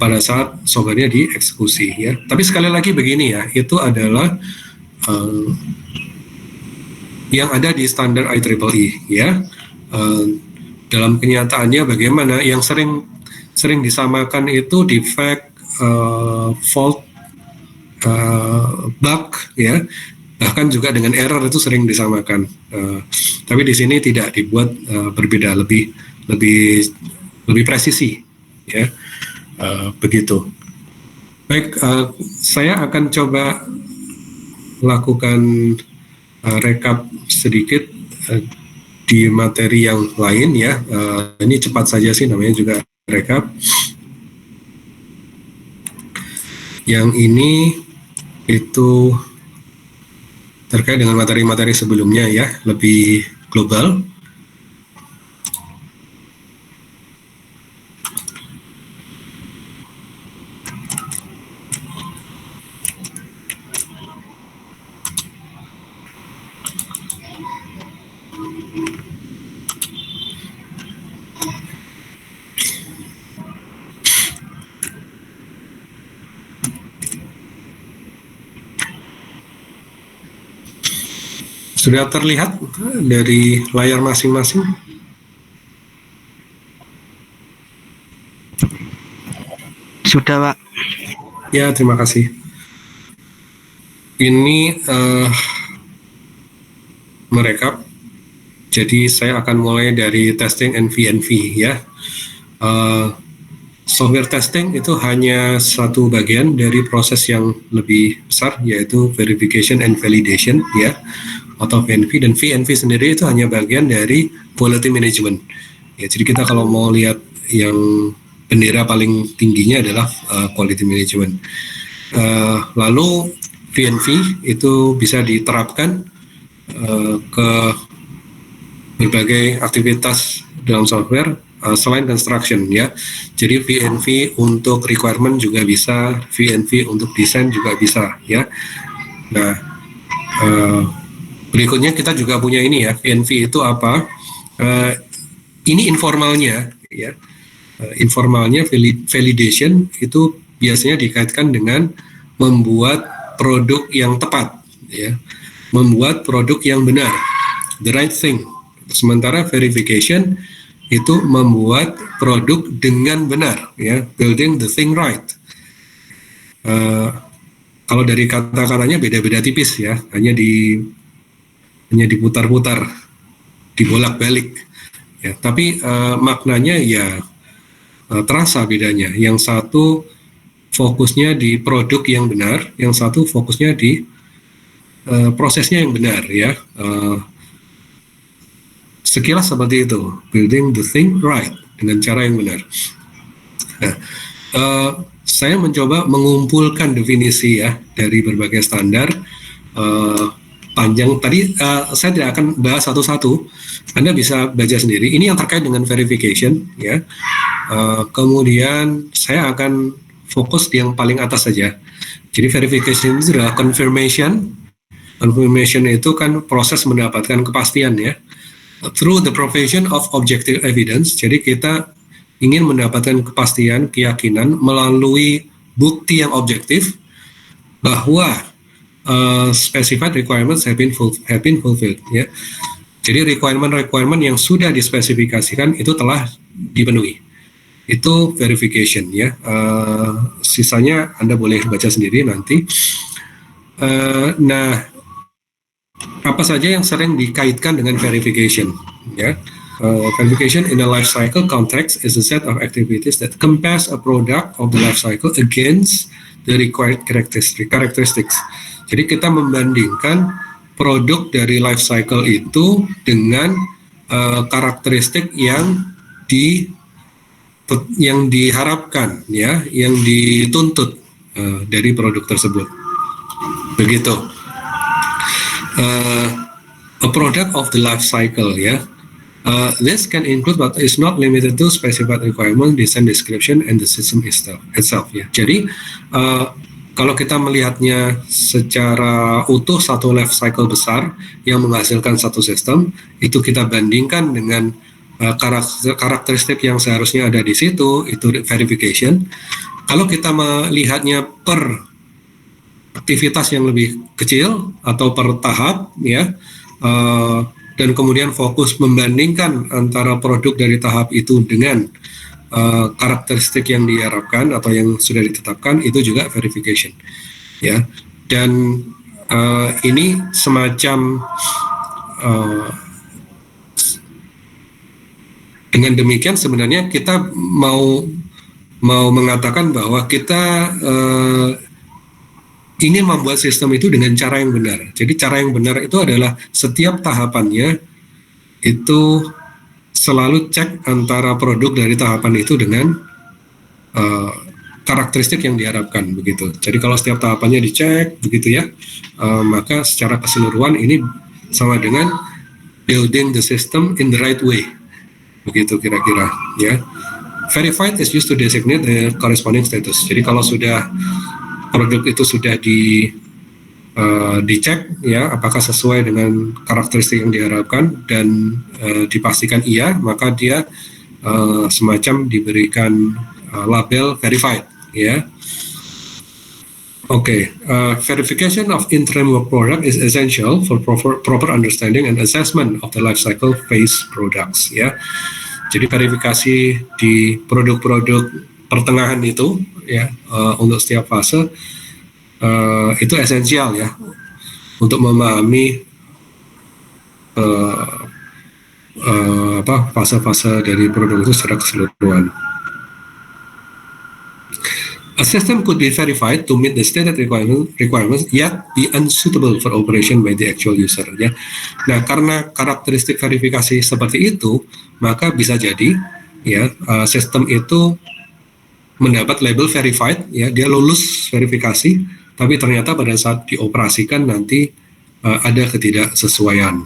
pada saat software-nya dieksekusi, ya. Tapi sekali lagi begini, ya, itu adalah yang ada di standar IEEE, ya. Dalam kenyataannya bagaimana? Yang sering disamakan itu defect, fault, bug, ya. Bahkan juga dengan error itu sering disamakan. Tapi di sini tidak dibuat berbeda, lebih presisi, ya. Begitu. Baik, saya akan coba lakukan rekap sedikit di materi yang lain, ya. Ini cepat saja sih, namanya juga rekap. Yang ini itu terkait dengan materi-materi sebelumnya, ya, lebih global. Sudah terlihat dari layar masing-masing? Sudah, Pak. Ya, terima kasih. Ini merekap. Jadi saya akan mulai dari testing NV, ya. Software testing itu hanya satu bagian dari proses yang lebih besar, yaitu verification and validation, ya, atau VNV. Dan VNV sendiri itu hanya bagian dari quality management, ya. Jadi kita kalau mau lihat yang bendera paling tingginya adalah quality management. Lalu VNV itu bisa diterapkan ke berbagai aktivitas dalam software selain construction, ya. Jadi VNV untuk requirement juga bisa, VNV untuk desain juga bisa, ya. Nah, berikutnya kita juga punya ini, ya, VNV itu apa? Ini informalnya, ya. Informalnya validation itu biasanya dikaitkan dengan membuat produk yang tepat, ya. Membuat produk yang benar, the right thing. Sementara verification itu membuat produk dengan benar, ya, building the thing right. Kalau dari kata-katanya beda-beda tipis, ya, hanya di hanya diputar-putar, dibolak-balik. Ya, tapi maknanya ya terasa bedanya. Yang satu fokusnya di produk yang benar, yang satu fokusnya di prosesnya yang benar, ya. Sekilas seperti itu, building the thing right dengan cara yang benar. Nah, saya mencoba mengumpulkan definisi ya dari berbagai standar. Panjang tadi, saya tidak akan bahas satu-satu. Anda bisa baca sendiri. Ini yang terkait dengan verification, ya. Kemudian saya akan fokus di yang paling atas saja. Jadi verification itu adalah confirmation. Confirmation itu kan proses mendapatkan kepastian, ya. Through the provision of objective evidence. Jadi kita ingin mendapatkan kepastian, keyakinan melalui bukti yang objektif bahwa specified requirements have been fulfilled, ya. Jadi requirement yang sudah dispesifikasikan itu telah dipenuhi. Itu verification, ya. Sisanya Anda boleh baca sendiri nanti. Nah, apa saja yang sering dikaitkan dengan verification, ya. Verification in a life cycle context is a set of activities that compares a product of the life cycle against the required characteristics. Jadi kita membandingkan produk dari life cycle itu dengan karakteristik yang diharapkan, ya, yang dituntut dari produk tersebut. Begitu. A product of the life cycle, ya. This can include but is not limited to specified requirement, design description, and the system itself, ya. Jadi kalau kita melihatnya secara utuh satu life cycle besar yang menghasilkan satu sistem, itu kita bandingkan dengan karakteristik yang seharusnya ada di situ, itu verification. Kalau kita melihatnya per aktivitas yang lebih kecil atau per tahap, ya, dan kemudian fokus membandingkan antara produk dari tahap itu dengan karakteristik yang diharapkan atau yang sudah ditetapkan, itu juga verification, ya. Dan ini semacam dengan demikian sebenarnya kita mau mengatakan bahwa kita ingin membuat sistem itu dengan cara yang benar. Jadi cara yang benar itu adalah setiap tahapannya itu selalu cek antara produk dari tahapan itu dengan karakteristik yang diharapkan, begitu. Jadi kalau setiap tahapannya dicek, begitu, ya, maka secara keseluruhan ini sama dengan building the system in the right way, begitu kira-kira, ya. Verified is used to designate the corresponding status. Jadi kalau sudah produk itu sudah dicek, ya, apakah sesuai dengan karakteristik yang diharapkan dan dipastikan iya, maka dia semacam diberikan label verified, ya. Oke, verification of interim work product is essential for proper understanding and assessment of the life cycle phase products, ya. Jadi verifikasi di produk-produk pertengahan itu, ya, untuk setiap fase itu esensial, ya, untuk memahami fase-fase dari produk itu secara keseluruhan. A system could be verified to meet the stated requirements yet be unsuitable for operation by the actual user, ya. Nah, karena karakteristik verifikasi seperti itu, maka bisa jadi, ya, sistem itu mendapat label verified, ya, dia lulus verifikasi, tapi ternyata pada saat dioperasikan nanti ada ketidaksesuaian,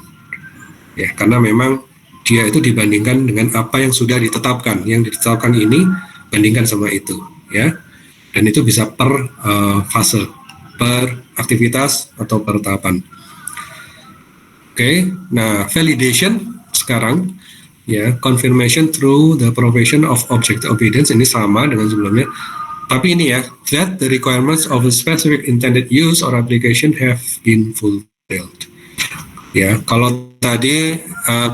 ya, karena memang dia itu dibandingkan dengan apa yang sudah ditetapkan, yang ditetapkan ini bandingkan sama itu, ya, dan itu bisa per fase, per aktivitas atau per tahapan. Oke, nah validation sekarang, ya, confirmation through the provision of objective evidence, ini sama dengan sebelumnya, tapi ini, ya, that the requirements of a specific intended use or application have been fulfilled. Ya, kalau tadi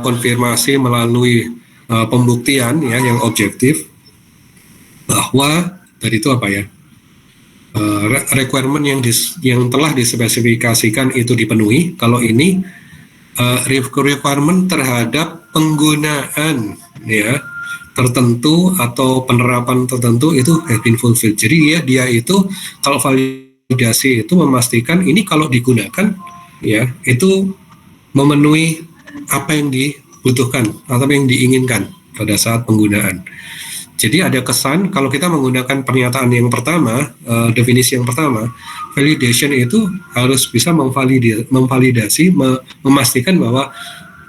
konfirmasi melalui pembuktian, ya, yang objektif bahwa tadi itu apa, ya, requirement yang telah dispesifikasikan itu dipenuhi. Kalau ini requirement terhadap penggunaan ya tertentu atau penerapan tertentu itu has been fulfilled. Jadi dia itu kalau validasi itu memastikan ini kalau digunakan ya itu memenuhi apa yang dibutuhkan atau yang diinginkan pada saat penggunaan. Jadi ada kesan kalau kita menggunakan pernyataan yang pertama, definisi yang pertama, validation itu harus bisa memvalidasi, memastikan bahwa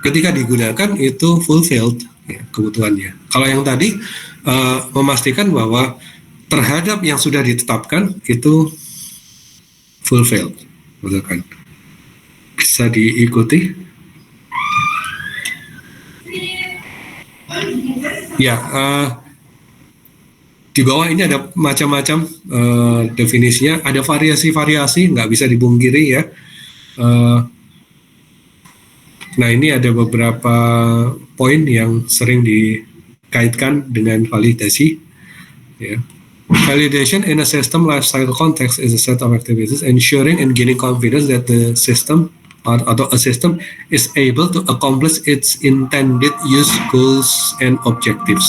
ketika digunakan itu fulfilled ya, kebutuhannya. Kalau yang tadi memastikan bahwa terhadap yang sudah ditetapkan itu fulfilled, betul kan? Bisa diikuti? Ya. Di bawah ini ada macam-macam definisinya, ada variasi-variasi, nggak bisa dipungkiri ya. Nah ini ada beberapa poin yang sering dikaitkan dengan validasi. Ya. Validation in a system lifecycle context is a set of activities ensuring and gaining confidence that the system atau a system is able to accomplish its intended use, goals, and objectives.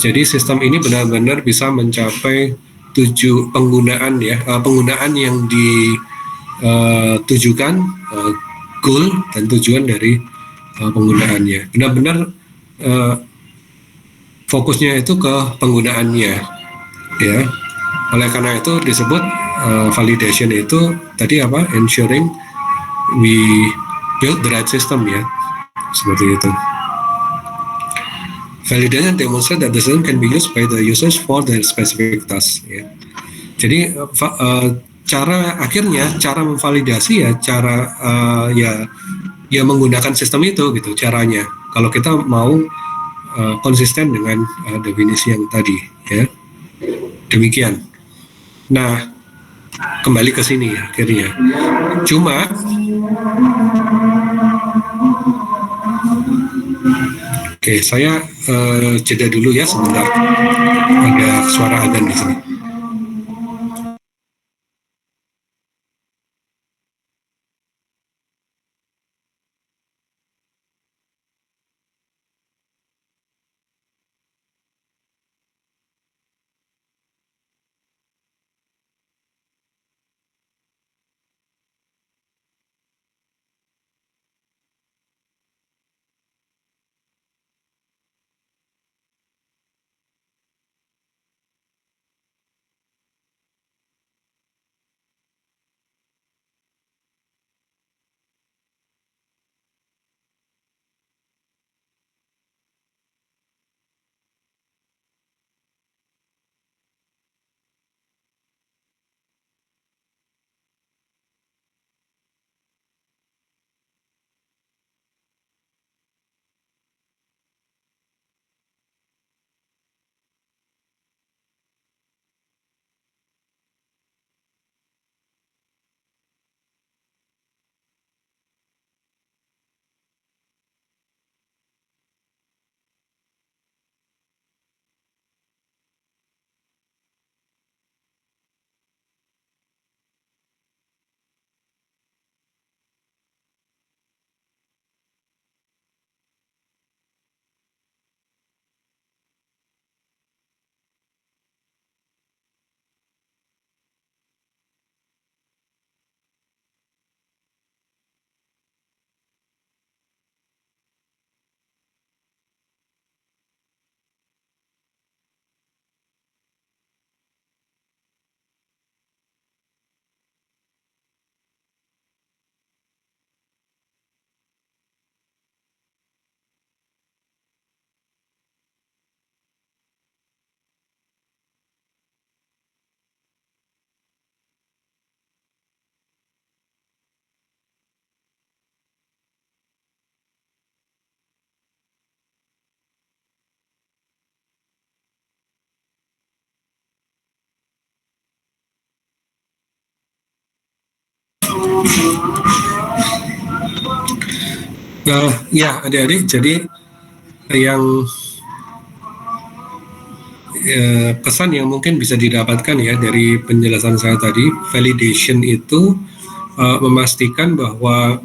Jadi sistem ini benar-benar bisa mencapai penggunaan yang ditujukan, goal dan tujuan dari penggunaannya. Benar-benar fokusnya itu ke penggunaannya, ya. Oleh karena itu disebut validation itu tadi apa? Ensuring we build the right system ya, seperti itu. Validation demonstrate that the system can be used by the users for their specific task. Ya. Jadi cara memvalidasi ya cara ya menggunakan sistem itu gitu caranya. Kalau kita mau konsisten dengan definisi yang tadi ya. Demikian. Nah, kembali ke sini akhirnya. Cuma oke, saya jeda dulu ya sebentar. Ada suara adzan di sini. Ya adik-adik, jadi yang pesan yang mungkin bisa didapatkan ya dari penjelasan saya tadi, validation itu memastikan bahwa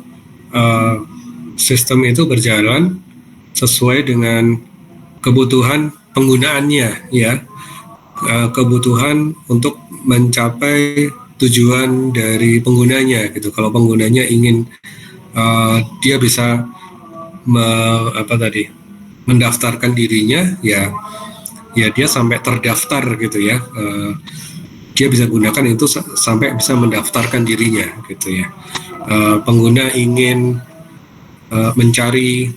sistem itu berjalan sesuai dengan kebutuhan penggunaannya, ya, kebutuhan untuk mencapai tujuan dari penggunanya gitu. Kalau penggunanya ingin dia bisa mendaftarkan dirinya, ya dia sampai terdaftar gitu ya. Dia bisa gunakan itu sampai bisa mendaftarkan dirinya gitu ya. Pengguna ingin mencari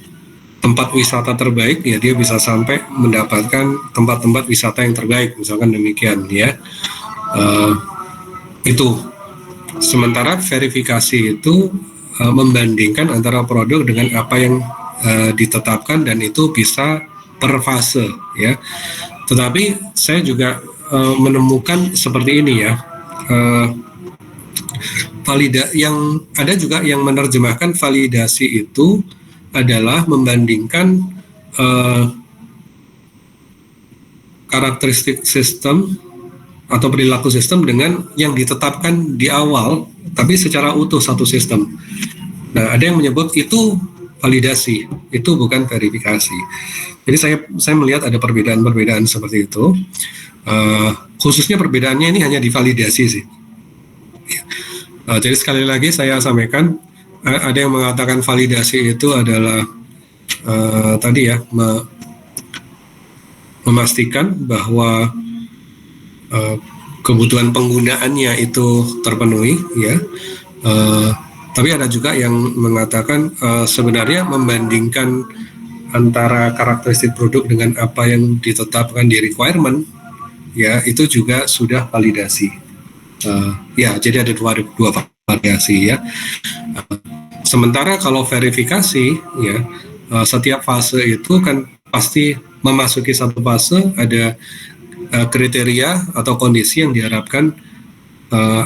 tempat wisata terbaik, ya dia bisa sampai mendapatkan tempat-tempat wisata yang terbaik, misalkan demikian ya. Itu. Sementara verifikasi itu membandingkan antara produk dengan apa yang ditetapkan, dan itu bisa per fase ya. Tetapi saya juga menemukan seperti ini ya, yang ada juga yang menerjemahkan validasi itu adalah membandingkan karakteristik sistem atau perilaku sistem dengan yang ditetapkan di awal, tapi secara utuh satu sistem. Nah, ada yang menyebut itu validasi, itu bukan verifikasi. Jadi saya melihat ada perbedaan-perbedaan seperti itu. Khususnya perbedaannya ini hanya di validasi sih. Jadi sekali lagi saya sampaikan, ada yang mengatakan validasi itu adalah tadi ya, memastikan bahwa kebutuhan penggunaannya itu terpenuhi ya. Tapi ada juga yang mengatakan sebenarnya membandingkan antara karakteristik produk dengan apa yang ditetapkan di requirement, ya itu juga sudah validasi. Ya, jadi ada dua variasi ya. Sementara kalau verifikasi ya, setiap fase itu kan pasti memasuki satu fase ada kriteria atau kondisi yang diharapkan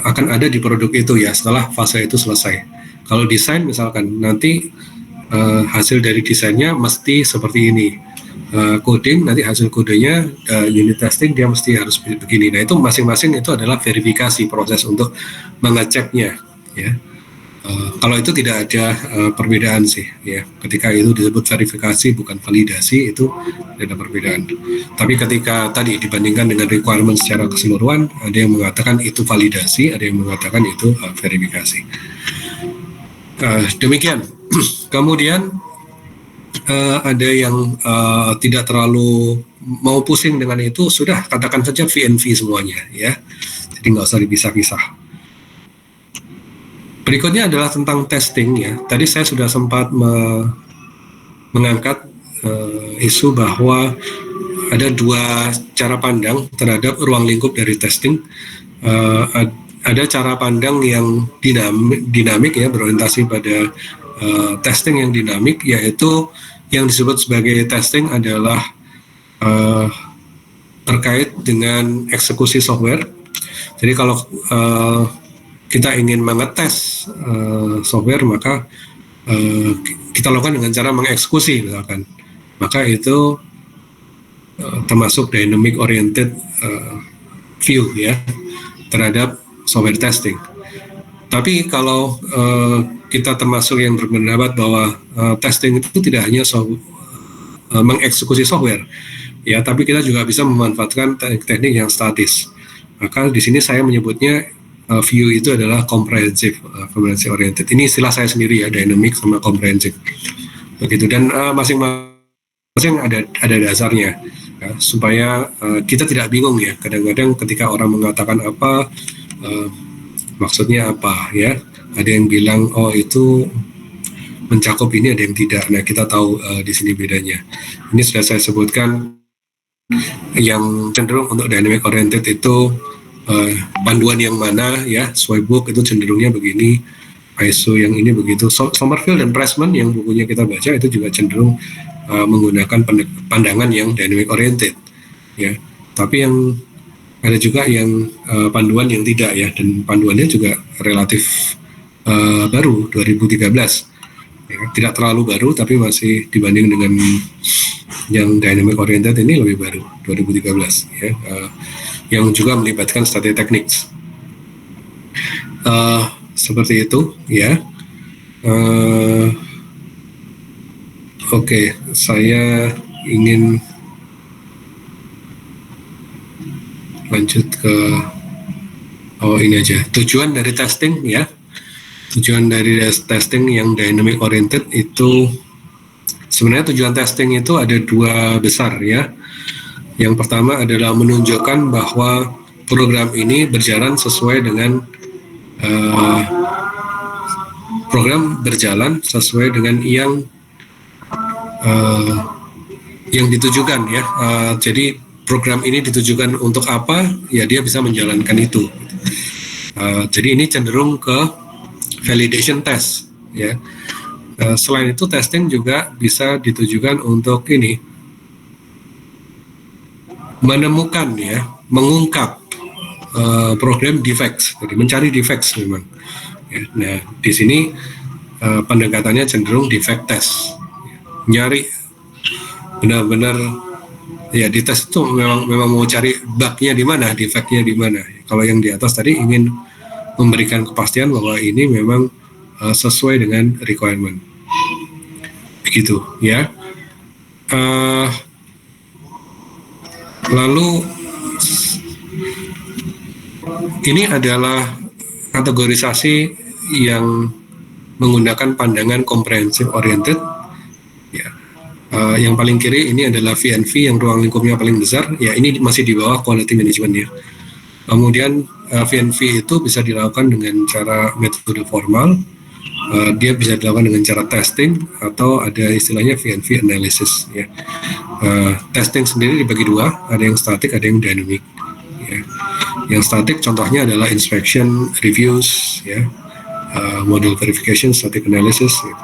akan ada di produk itu ya setelah fase itu selesai. Kalau desain misalkan nanti hasil dari desainnya mesti seperti ini. Coding nanti hasil kodenya, unit testing dia mesti harus begini. Nah itu masing-masing itu adalah verifikasi, proses untuk mengeceknya ya. Kalau itu tidak ada perbedaan sih ya. Ketika itu disebut verifikasi bukan validasi, itu tidak ada perbedaan. Tapi ketika tadi dibandingkan dengan requirement secara keseluruhan, ada yang mengatakan itu validasi, ada yang mengatakan itu verifikasi. Demikian. Kemudian ada yang tidak terlalu mau pusing dengan itu, sudah katakan saja VNV semuanya ya. Jadi nggak usah dipisah-pisah. Berikutnya adalah tentang testing ya. Tadi saya sudah sempat mengangkat isu bahwa ada dua cara pandang terhadap ruang lingkup dari testing. Ada cara pandang yang dinamik ya, berorientasi pada testing yang dinamik, yaitu yang disebut sebagai testing adalah terkait dengan eksekusi software. Jadi kalau kita ingin mengetes software, maka kita lakukan dengan cara mengeksekusi misalkan, maka itu termasuk dynamic oriented view ya terhadap software testing. Tapi kalau kita termasuk yang berpendapat bahwa testing itu tidak hanya mengeksekusi software ya, tapi kita juga bisa memanfaatkan teknik-teknik yang statis. Maka di sini saya menyebutnya view itu adalah comprehensive oriented. Ini istilah saya sendiri ya, dynamic sama comprehensive. Begitu, dan masing-masing ada dasarnya ya, supaya kita tidak bingung ya. Kadang-kadang ketika orang mengatakan apa, maksudnya apa ya. Ada yang bilang oh itu mencakup ini, ada yang tidak. Nah, kita tahu di sini bedanya. Ini sudah saya sebutkan, yang cenderung untuk dynamic oriented itu panduan yang mana ya, Swaybook itu cenderungnya begini, ISO yang ini begitu. Somerville dan Pressman yang bukunya kita baca itu juga cenderung menggunakan pandangan yang dynamic oriented ya. Tapi yang ada juga yang panduan yang tidak ya, dan panduannya juga relatif baru 2013 ya, tidak terlalu baru tapi masih dibanding dengan yang dynamic oriented ini lebih baru 2013 ya, yang juga melibatkan study techniques seperti itu ya. Oke, saya ingin lanjut ke ini aja. Tujuan dari testing ya. Tujuan dari testing yang dynamic oriented itu sebenarnya tujuan testing itu ada dua besar ya. Yang pertama adalah menunjukkan bahwa program ini berjalan sesuai dengan yang ditujukan ya. Jadi program ini ditujukan untuk apa? Ya dia bisa menjalankan itu. Jadi ini cenderung ke validation test ya. Selain itu testing juga bisa ditujukan untuk ini menemukan ya, mengungkap program defects, jadi mencari defects memang. Ya, nah di sini pendekatannya cenderung defect test, nyari benar-benar ya di tes itu memang mau cari bugnya di mana, defectnya di mana. Kalau yang di atas tadi ingin memberikan kepastian bahwa ini memang sesuai dengan requirement, begitu ya. Lalu ini adalah kategorisasi yang menggunakan pandangan comprehensive oriented ya. Yang paling kiri ini adalah VNV yang ruang lingkupnya paling besar ya, ini masih di bawah quality management ya. Kemudian VNV itu bisa dilakukan dengan cara metode formal, dia bisa dilakukan dengan cara testing atau ada istilahnya VNV analysis ya. Testing sendiri dibagi dua, ada yang static, ada yang dynamic ya. Yang static contohnya adalah inspection, reviews ya, model verification, static analysis gitu.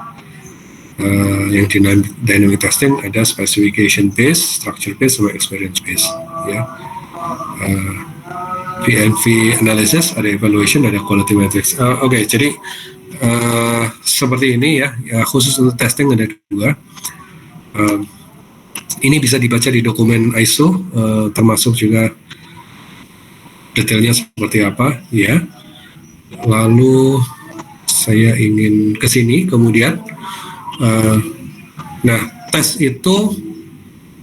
Yang dynamic testing ada specification based, structure based, sama experience based ya. VNV analysis ada evaluation, ada quality metrics. Oke, jadi seperti ini ya, khusus untuk testing ada dua. Ini bisa dibaca di dokumen ISO, termasuk juga detailnya seperti apa ya. Lalu saya ingin ke sini kemudian. Nah, tes itu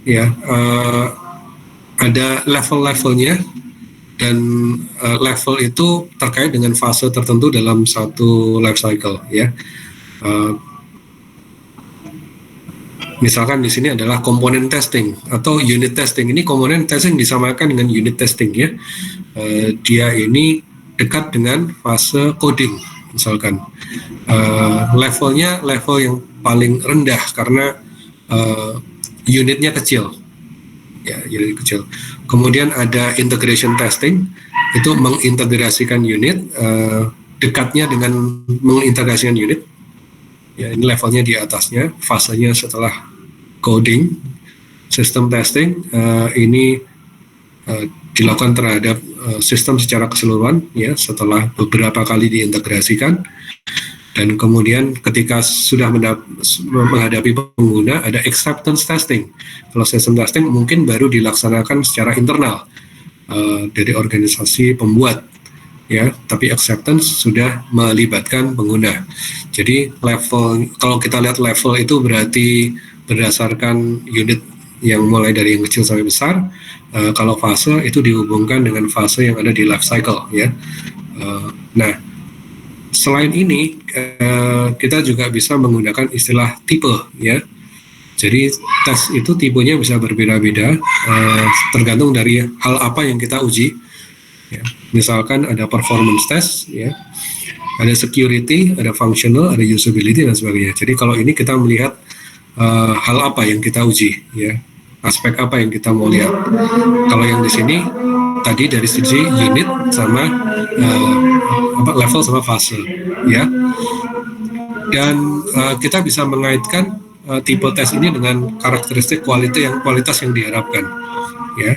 ya ada level-levelnya, dan level itu terkait dengan fase tertentu dalam satu life cycle ya. Misalkan di sini adalah komponen testing atau unit testing. Ini komponen testing disamakan dengan unit testing ya. Dia ini dekat dengan fase coding misalkan. Levelnya level yang paling rendah karena unitnya kecil ya, unit kecil. Kemudian ada integration testing, itu mengintegrasikan unit, dekatnya dengan mengintegrasikan unit ya, ini levelnya di atasnya, fasenya setelah coding. System testing ini dilakukan terhadap sistem secara keseluruhan ya, setelah beberapa kali diintegrasikan. Dan kemudian ketika sudah menghadapi pengguna, ada acceptance testing. Kalau system testing mungkin baru dilaksanakan secara internal dari organisasi pembuat ya, tapi acceptance sudah melibatkan pengguna. Jadi level, kalau kita lihat level itu berarti berdasarkan unit yang mulai dari yang kecil sampai besar. Kalau fase itu dihubungkan dengan fase yang ada di life cycle ya. Nah, selain ini kita juga bisa menggunakan istilah tipe ya. Jadi tes itu tipenya bisa berbeda-beda, tergantung dari hal apa yang kita uji ya. Misalkan ada performance test ya, ada security, ada functional, ada usability dan sebagainya. Jadi kalau ini kita melihat hal apa yang kita uji ya, aspek apa yang kita mau lihat. Kalau yang di sini tadi dari sisi unit sama level sama fase ya. Dan kita bisa mengaitkan tipe tes ini dengan karakteristik kualitas yang diharapkan ya.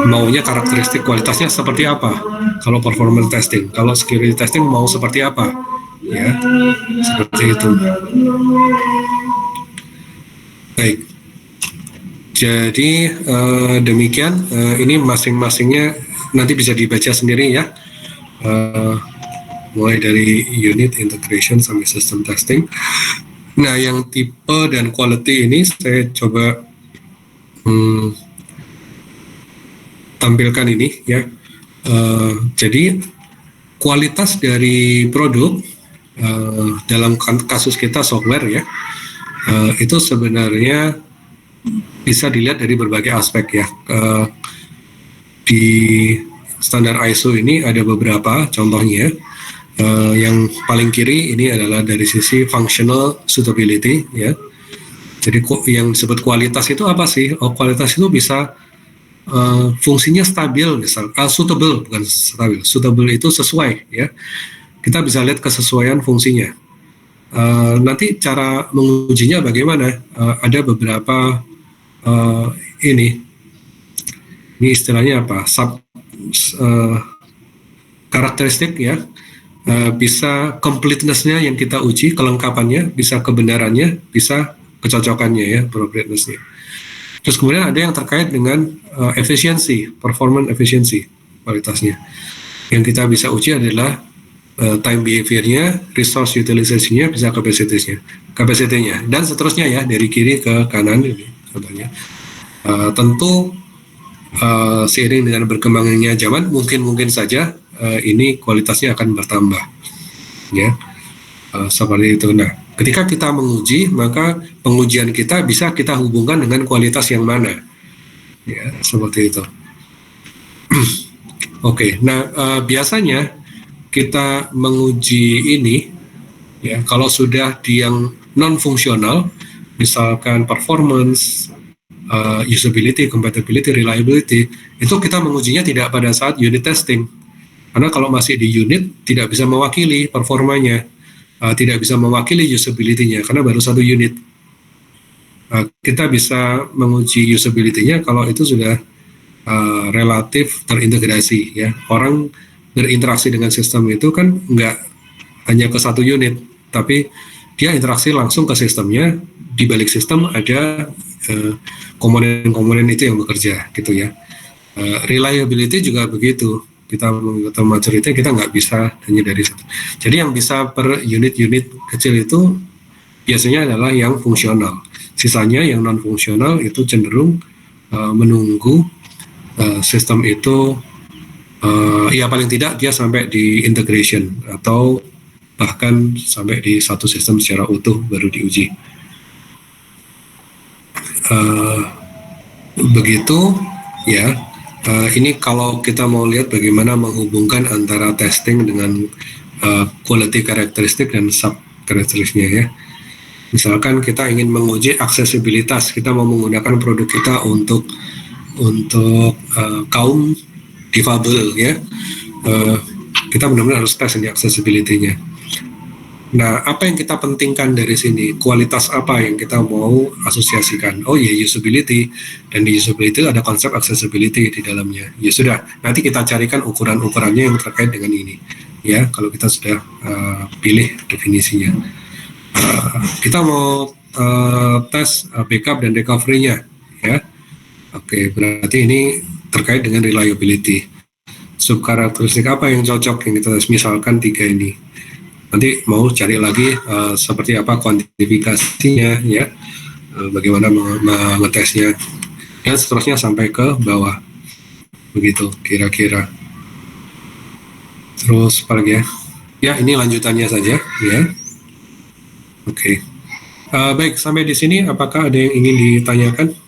Maunya karakteristik kualitasnya seperti apa kalau performance testing, kalau security testing mau seperti apa ya, seperti itu. Baik, jadi demikian, ini masing-masingnya nanti bisa dibaca sendiri ya, mulai dari unit, integration, sampai system testing. Nah, yang tipe dan quality ini saya coba tampilkan ini ya. Jadi kualitas dari produk dalam kasus kita software ya, itu sebenarnya bisa dilihat dari berbagai aspek ya. Di standar ISO ini ada beberapa contohnya. Yang paling kiri ini adalah dari sisi functional suitability ya. Jadi yang disebut kualitas itu apa sih? Kualitas itu bisa fungsinya stabil, misal suitable, bukan stabil. Suitable itu sesuai ya. Kita bisa lihat kesesuaian fungsinya. Nanti cara mengujinya bagaimana? Ada beberapa ini istilahnya apa? Karakteristik ya. Bisa completeness-nya yang kita uji, kelengkapannya, bisa kebenarannya, bisa kecocokannya ya, appropriateness-nya. Terus kemudian ada yang terkait dengan efisiensi, performance efficiency, kualitasnya. Yang kita bisa uji adalah time behavior-nya, resource utilization-nya, bisa capacity-nya, dan seterusnya ya, dari kiri ke kanan ini contohnya. Tentu seiring dengan berkembangnya zaman, mungkin saja ini kualitasnya akan bertambah, ya, seperti itu. Nah, ketika kita menguji, maka pengujian kita bisa kita hubungkan dengan kualitas yang mana, ya, seperti itu. Oke, nah biasanya kita menguji ini, ya, kalau sudah di yang non fungsional, misalkan performance, usability, compatibility, reliability, itu kita mengujinya tidak pada saat unit testing. Karena kalau masih di unit, tidak bisa mewakili performanya, tidak bisa mewakili usability-nya, karena baru satu unit. Kita bisa menguji usability-nya kalau itu sudah relatif terintegrasi. Ya. Orang berinteraksi dengan sistem itu kan nggak hanya ke satu unit, tapi dia interaksi langsung ke sistemnya, di balik sistem ada komponen-komponen itu yang bekerja, gitu ya. Reliability juga begitu. Kita menggunakan maturity, kita nggak bisa hanya dari situ. Jadi yang bisa per unit-unit kecil itu biasanya adalah yang fungsional. Sisanya yang non fungsional itu cenderung menunggu sistem itu ya paling tidak dia sampai di integration atau bahkan sampai di satu sistem secara utuh baru diuji. Begitu ya. Ini kalau kita mau lihat bagaimana menghubungkan antara testing dengan quality karakteristik dan sub karakteristiknya ya. Misalkan kita ingin menguji aksesibilitas, kita mau menggunakan produk kita untuk kaum difabel ya. Kita benar-benar harus tes ini accessibility-nya. Nah, apa yang kita pentingkan dari sini? Kualitas apa yang kita mau asosiasikan? Oh ya, usability. Dan di usability ada konsep accessibility di dalamnya. Ya sudah, nanti kita carikan ukuran-ukurannya yang terkait dengan ini. Ya, kalau kita sudah pilih definisinya. Kita mau tes backup dan recovery-nya. Ya, oke, berarti ini terkait dengan reliability. Subkarakteristik apa yang cocok yang kita tes? Misalkan 3 ini. Nanti mau cari lagi seperti apa kuantifikasinya ya, bagaimana mengetesnya dan seterusnya sampai ke bawah, begitu kira-kira. Terus apa lagi ya? Ya ini lanjutannya saja ya. Oke. Baik, sampai di sini apakah ada yang ingin ditanyakan?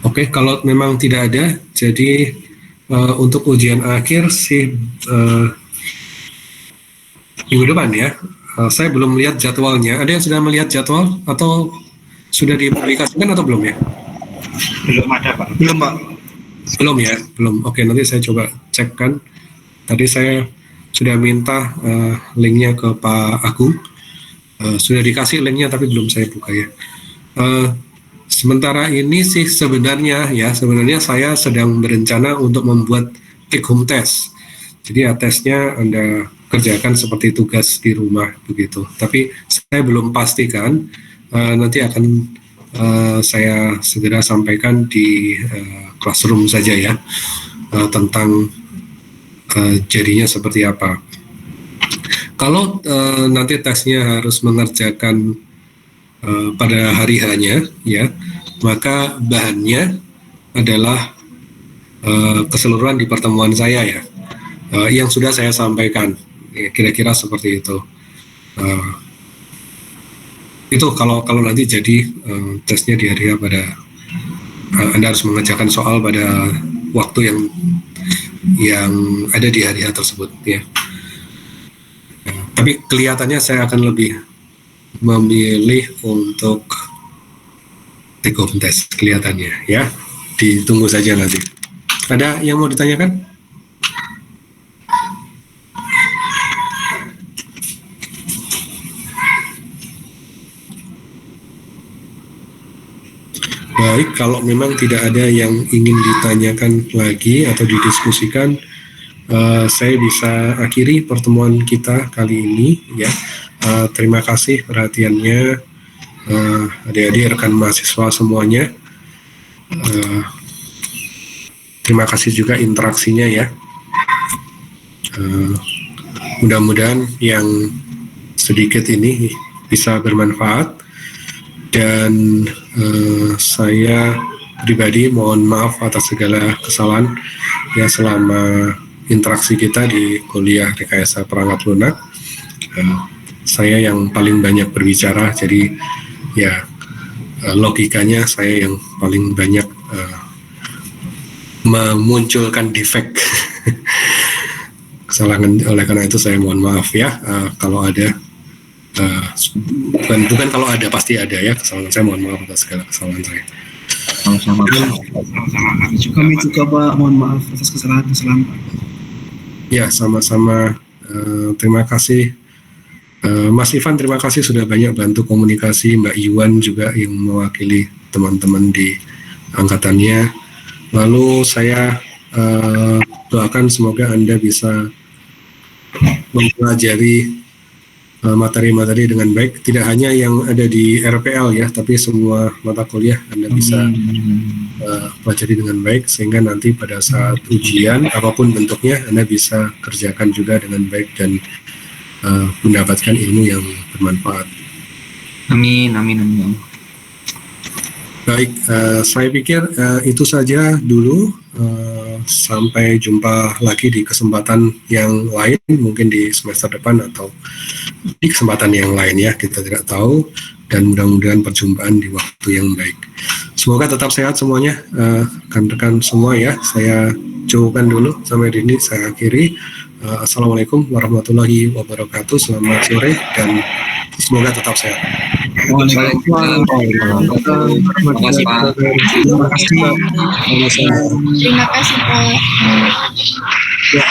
Oke, kalau memang tidak ada, jadi untuk ujian akhir sih minggu depan ya. Saya belum melihat jadwalnya. Ada yang sudah melihat jadwal atau sudah dipublikasikan atau belum ya? Belum ada, Pak. Belum, Pak. Belum ya, belum. Oke, nanti saya coba cek kan. Tadi saya sudah minta linknya ke Pak Agung. Sudah dikasih linknya tapi belum saya buka ya. Sementara ini sih sebenarnya saya sedang berencana untuk membuat take home test. Jadi ya tesnya Anda kerjakan seperti tugas di rumah begitu. Tapi saya belum pastikan nanti akan saya segera sampaikan di classroom saja ya, tentang jadinya seperti apa. Kalau nanti tesnya harus mengerjakan pada hari hanya ya, maka bahannya adalah keseluruhan di pertemuan saya ya, yang sudah saya sampaikan ya, kira-kira seperti itu. Itu kalau nanti jadi tesnya di hari pada Anda harus mengerjakan soal pada waktu yang ada di hari tersebut ya. Tapi kelihatannya saya akan lebih memilih untuk take home test kelihatannya ya. Ditunggu saja nanti. Ada yang mau ditanyakan? Baik, kalau memang tidak ada yang ingin ditanyakan lagi atau didiskusikan, saya bisa akhiri pertemuan kita kali ini ya. Terima kasih perhatiannya adik-adik rekan mahasiswa semuanya. Terima kasih juga interaksinya ya. Mudah-mudahan yang sedikit ini bisa bermanfaat, dan saya pribadi mohon maaf atas segala kesalahan ya selama interaksi kita di kuliah rekayasa perangkat lunak. Saya yang paling banyak berbicara, jadi ya logikanya saya yang paling banyak memunculkan defek kesalahan. Oleh karena itu saya mohon maaf ya kalau ada, bukan kalau ada, pasti ada ya kesalahan. Saya mohon maaf atas segala kesalahan saya. Sama-sama. Kami juga Pak, mohon maaf atas kesalahan-kesalahan Pak. Ya, sama-sama. Terima kasih Mas Ivan, terima kasih sudah banyak bantu komunikasi. Mbak Iwan juga yang mewakili teman-teman di angkatannya. Lalu saya doakan semoga Anda bisa mempelajari materi-materi dengan baik, tidak hanya yang ada di RPL ya, tapi semua mata kuliah Anda bisa pelajari dengan baik, sehingga nanti pada saat ujian apapun bentuknya Anda bisa kerjakan juga dengan baik dan mendapatkan ilmu yang bermanfaat. Amin, amin, amin. Baik, saya pikir itu saja dulu. Sampai jumpa lagi di kesempatan yang lain, mungkin di semester depan atau di kesempatan yang lain ya, kita tidak tahu, dan mudah-mudahan perjumpaan di waktu yang baik. Semoga tetap sehat semuanya, rekan-rekan semua ya. Saya cukupkan dulu sampai di sini, saya akhiri. Assalamualaikum warahmatullahi wabarakatuh. Selamat sore dan semoga tetap sehat. Waalaikumsalam. Terima kasih Pak. Terima kasih Pak. Terima kasih Pak. Ya,